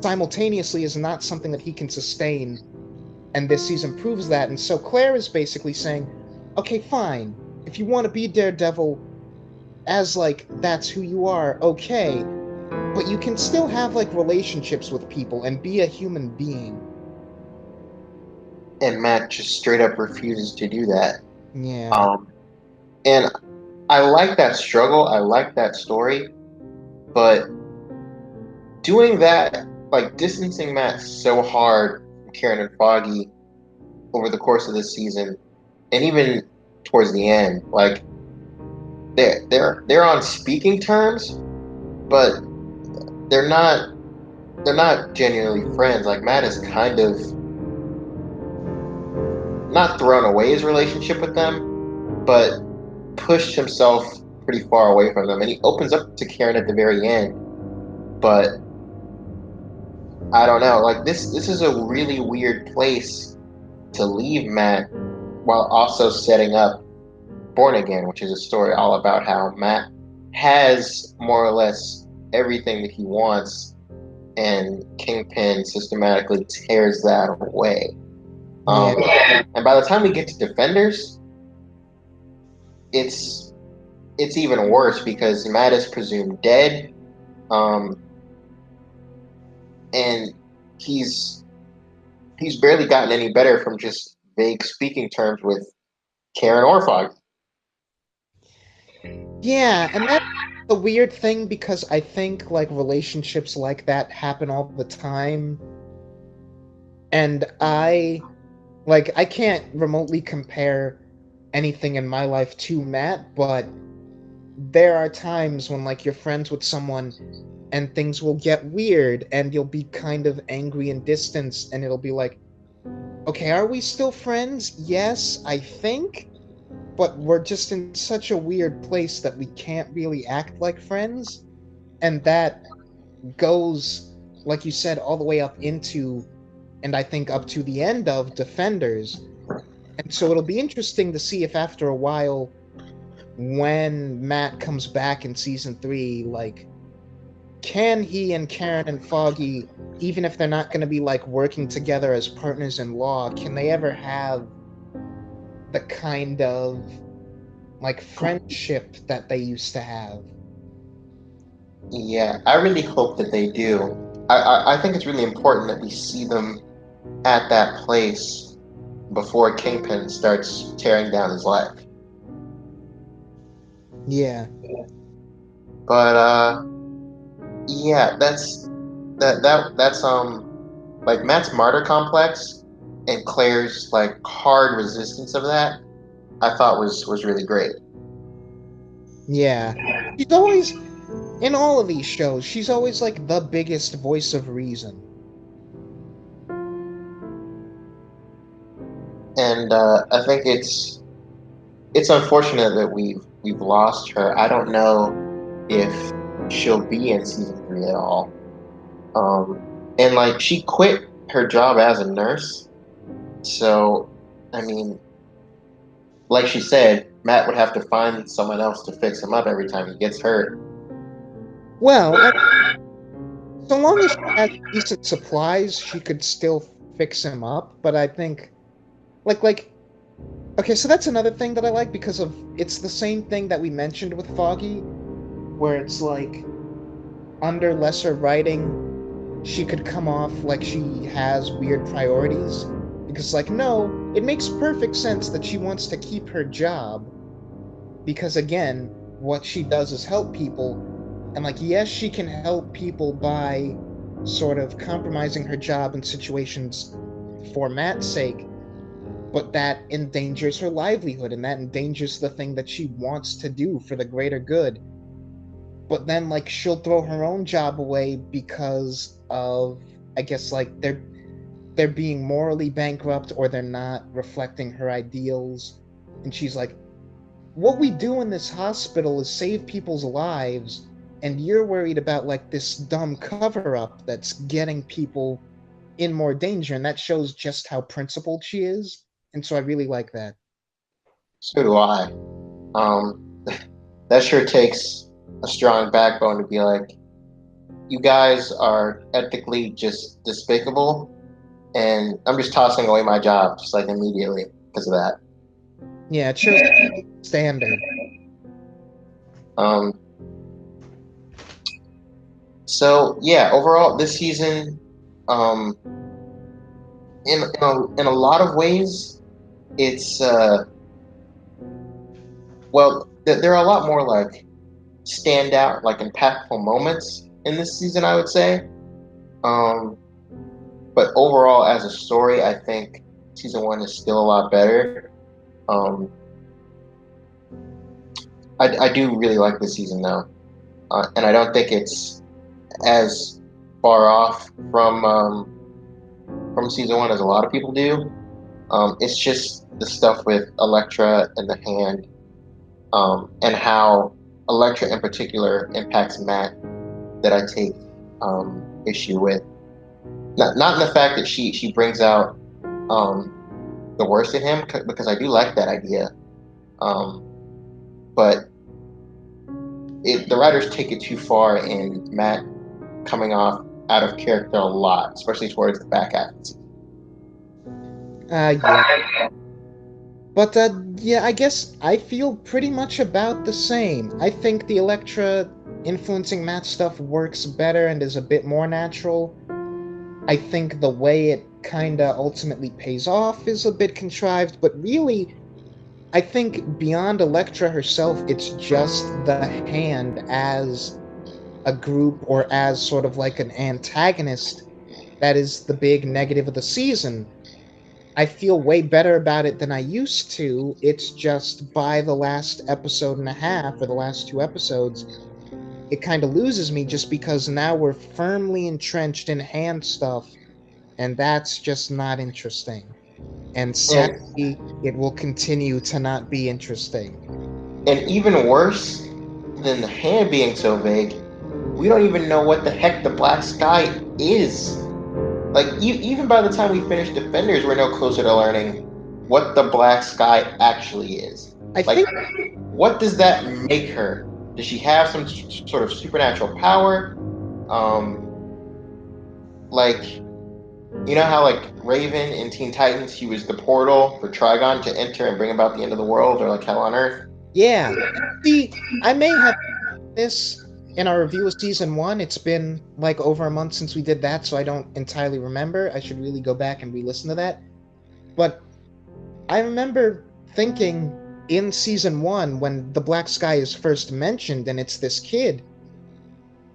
simultaneously is not something that he can sustain. And this season proves that. And so Claire is basically saying, okay, fine. If you want to be Daredevil as like that's who you are, okay. But you can still have like relationships with people and be a human being. and Matt just straight up refuses to do that. Yeah. Um, and I like that struggle. I like that story, but doing that, like distancing Matt so hard from Karen and Foggy over the course of this season, and even towards the end, like they're on speaking terms, but they're not they're not genuinely friends. Like Matt is kind of not thrown away his relationship with them, but pushed himself pretty far away from them, and he opens up to Karen at the very end. But I don't know. Like this is a really weird place to leave Matt while also setting up Born Again, which is a story all about how Matt has more or less everything that he wants, and Kingpin systematically tears that away. And by the time we get to Defenders, it's even worse because Matt is presumed dead, and he's barely gotten any better from just vague speaking terms with Karen or Foggy. Yeah, and that's the weird thing because I think like relationships like that happen all the time. And I can't remotely compare anything in my life to Matt, but there are times when like you're friends with someone and things will get weird and you'll be kind of angry and distanced and it'll be like, okay, are we still friends? Yes, I think, but we're just in such a weird place that we can't really act like friends. And that goes, like you said, all the way up into, and I think up to the end of Defenders. And so it'll be interesting to see if after a while, when Matt comes back in season 3, like, can he and Karen and Foggy, even if they're not going to be like working together as partners in law, can they ever have the kind of like friendship that they used to have? Yeah, I really hope that they do. I think it's really important that we see them at that place before Kingpin starts tearing down his life. Yeah. But yeah, that's like Matt's martyr complex and Claire's like hard resistance of that. I thought was really great. Yeah. She's always, in all of these shows, she's always like the biggest voice of reason. And I think it's unfortunate that we've lost her. I don't know if she'll be in season 3 at all. And like she quit her job as a nurse, so I mean, like she said, Matt would have to find someone else to fix him up every time he gets hurt. Well, so long as she has decent supplies, she could still fix him up. But I think, like, okay, so that's another thing that I like because of it's the same thing that we mentioned with Foggy, where it's like under lesser writing, she could come off like she has weird priorities. Because, like, no, it makes perfect sense that she wants to keep her job because, again, what she does is help people. And, like, yes, she can help people by sort of compromising her job in situations for Matt's sake, but that endangers her livelihood and that endangers the thing that she wants to do for the greater good. But then like she'll throw her own job away because of, I guess, like they're being morally bankrupt or they're not reflecting her ideals. And she's like, what we do in this hospital is save people's lives, and you're worried about like this dumb cover up that's getting people in more danger. And that shows just how principled she is. And so I really like that. So do I. Um, that sure takes a strong backbone to be like, you guys are ethically just despicable, and I'm just tossing away my job just like immediately because of that. Yeah, it shows standard. Um, so yeah, overall this season, um, in a lot of ways, it's well, there are a lot more like standout, like impactful moments in this season, I would say. Um, but overall, as a story, I think season 1 is still a lot better. Um, I do really like this season though, and I don't think it's as far off from season 1 as a lot of people do. It's just the stuff with Elektra and the hand, and how Elektra in particular impacts Matt that I take issue with. Not in the fact that she brings out the worst in him, because I do like that idea, but the writers take it too far in Matt coming off out of character a lot, especially towards the back half of the season. Yeah. But, yeah, I guess I feel pretty much about the same. I think the Elektra influencing Matt stuff works better and is a bit more natural. I think the way it kinda ultimately pays off is a bit contrived, but really, I think beyond Elektra herself, it's just the Hand as a group or as sort of like an antagonist that is the big negative of the season. I feel way better about it than I used to. It's just by the last episode and a half, or the last two episodes, it kind of loses me just because now we're firmly entrenched in Hand stuff, and that's just not interesting. And And sadly, it will continue to not be interesting. and even worse than the Hand being so vague, we don't even know what the heck the Black Sky is. Like, even by the time we finish Defenders, we're no closer to learning what the Black Sky actually is. I Like, think, what does that make her? Does she have some sort of supernatural power? Like, you know how, like, Raven in Teen Titans, he was the portal for Trigon to enter and bring about the end of the world, or like hell on Earth? yeah. See, I may have this in our review of season one. It's been like over a month since we did that, so I don't entirely remember. I should really go back and re-listen to that. But I remember thinking in season one, when the Black Sky is first mentioned and it's this kid,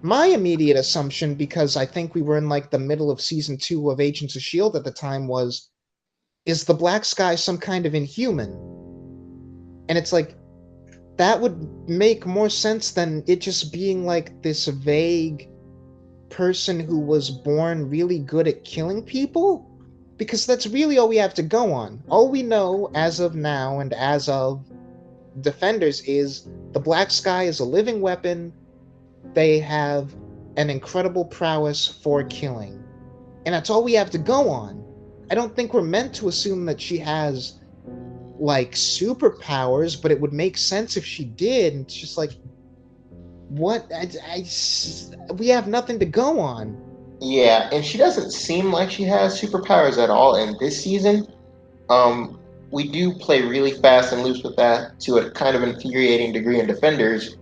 my immediate assumption, because I think we were in like the middle of season two of Agents of S.H.I.E.L.D. at the time, was, is the Black Sky some kind of inhuman? And it's like, that would make more sense than it just being like this vague person who was born really good at killing people, because that's really all we have to go on. All we know as of now and as of Defenders is the Black Sky is a living weapon. They have an incredible prowess for killing, and that's all we have to go on. I don't think we're meant to assume that she has like superpowers, but it would make sense if she did. And it's just like, what? We have nothing to go on. Yeah, and she doesn't seem like she has superpowers at all in this season. Um, we do play really fast and loose with that to a kind of infuriating degree in Defenders,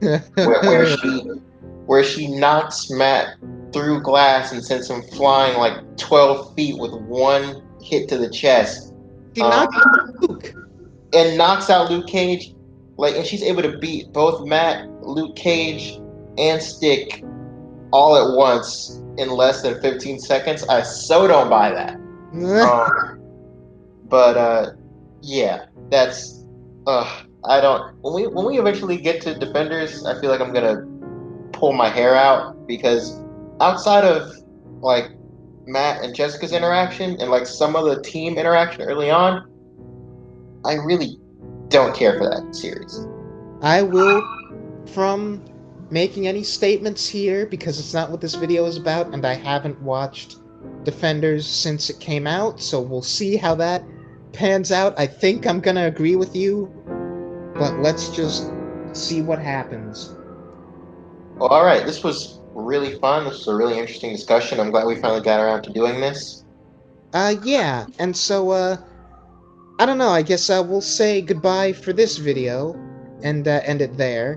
where she knocks Matt through glass and sends him flying like 12 feet with one hit to the chest, She knocked Luke. and knocks out Luke Cage. Like, and she's able to beat both Matt, Luke Cage, and Stick all at once in less than 15 seconds. I so don't buy that. But yeah, that's I don't. When we eventually get to Defenders, I feel like I'm gonna pull my hair out, because outside of like Matt and Jessica's interaction and like some of the team interaction early on, I really don't care for that series. I will, from making any statements here, because it's not what this video is about, and I haven't watched Defenders since it came out, so we'll see how that pans out. I think I'm gonna agree with you, but let's just see what happens. Well, all right, this was really fun. This was a really interesting discussion. I'm glad we finally got around to doing this. Yeah, and so, I don't know, I guess we'll say goodbye for this video, and end it there.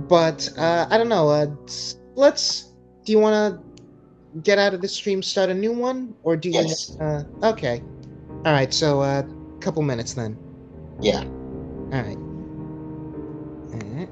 But, I don't know, do you wanna get out of this stream, start a new one? Or do you, Yes. okay. Alright, so, couple minutes then. Yeah. Alright. Alright.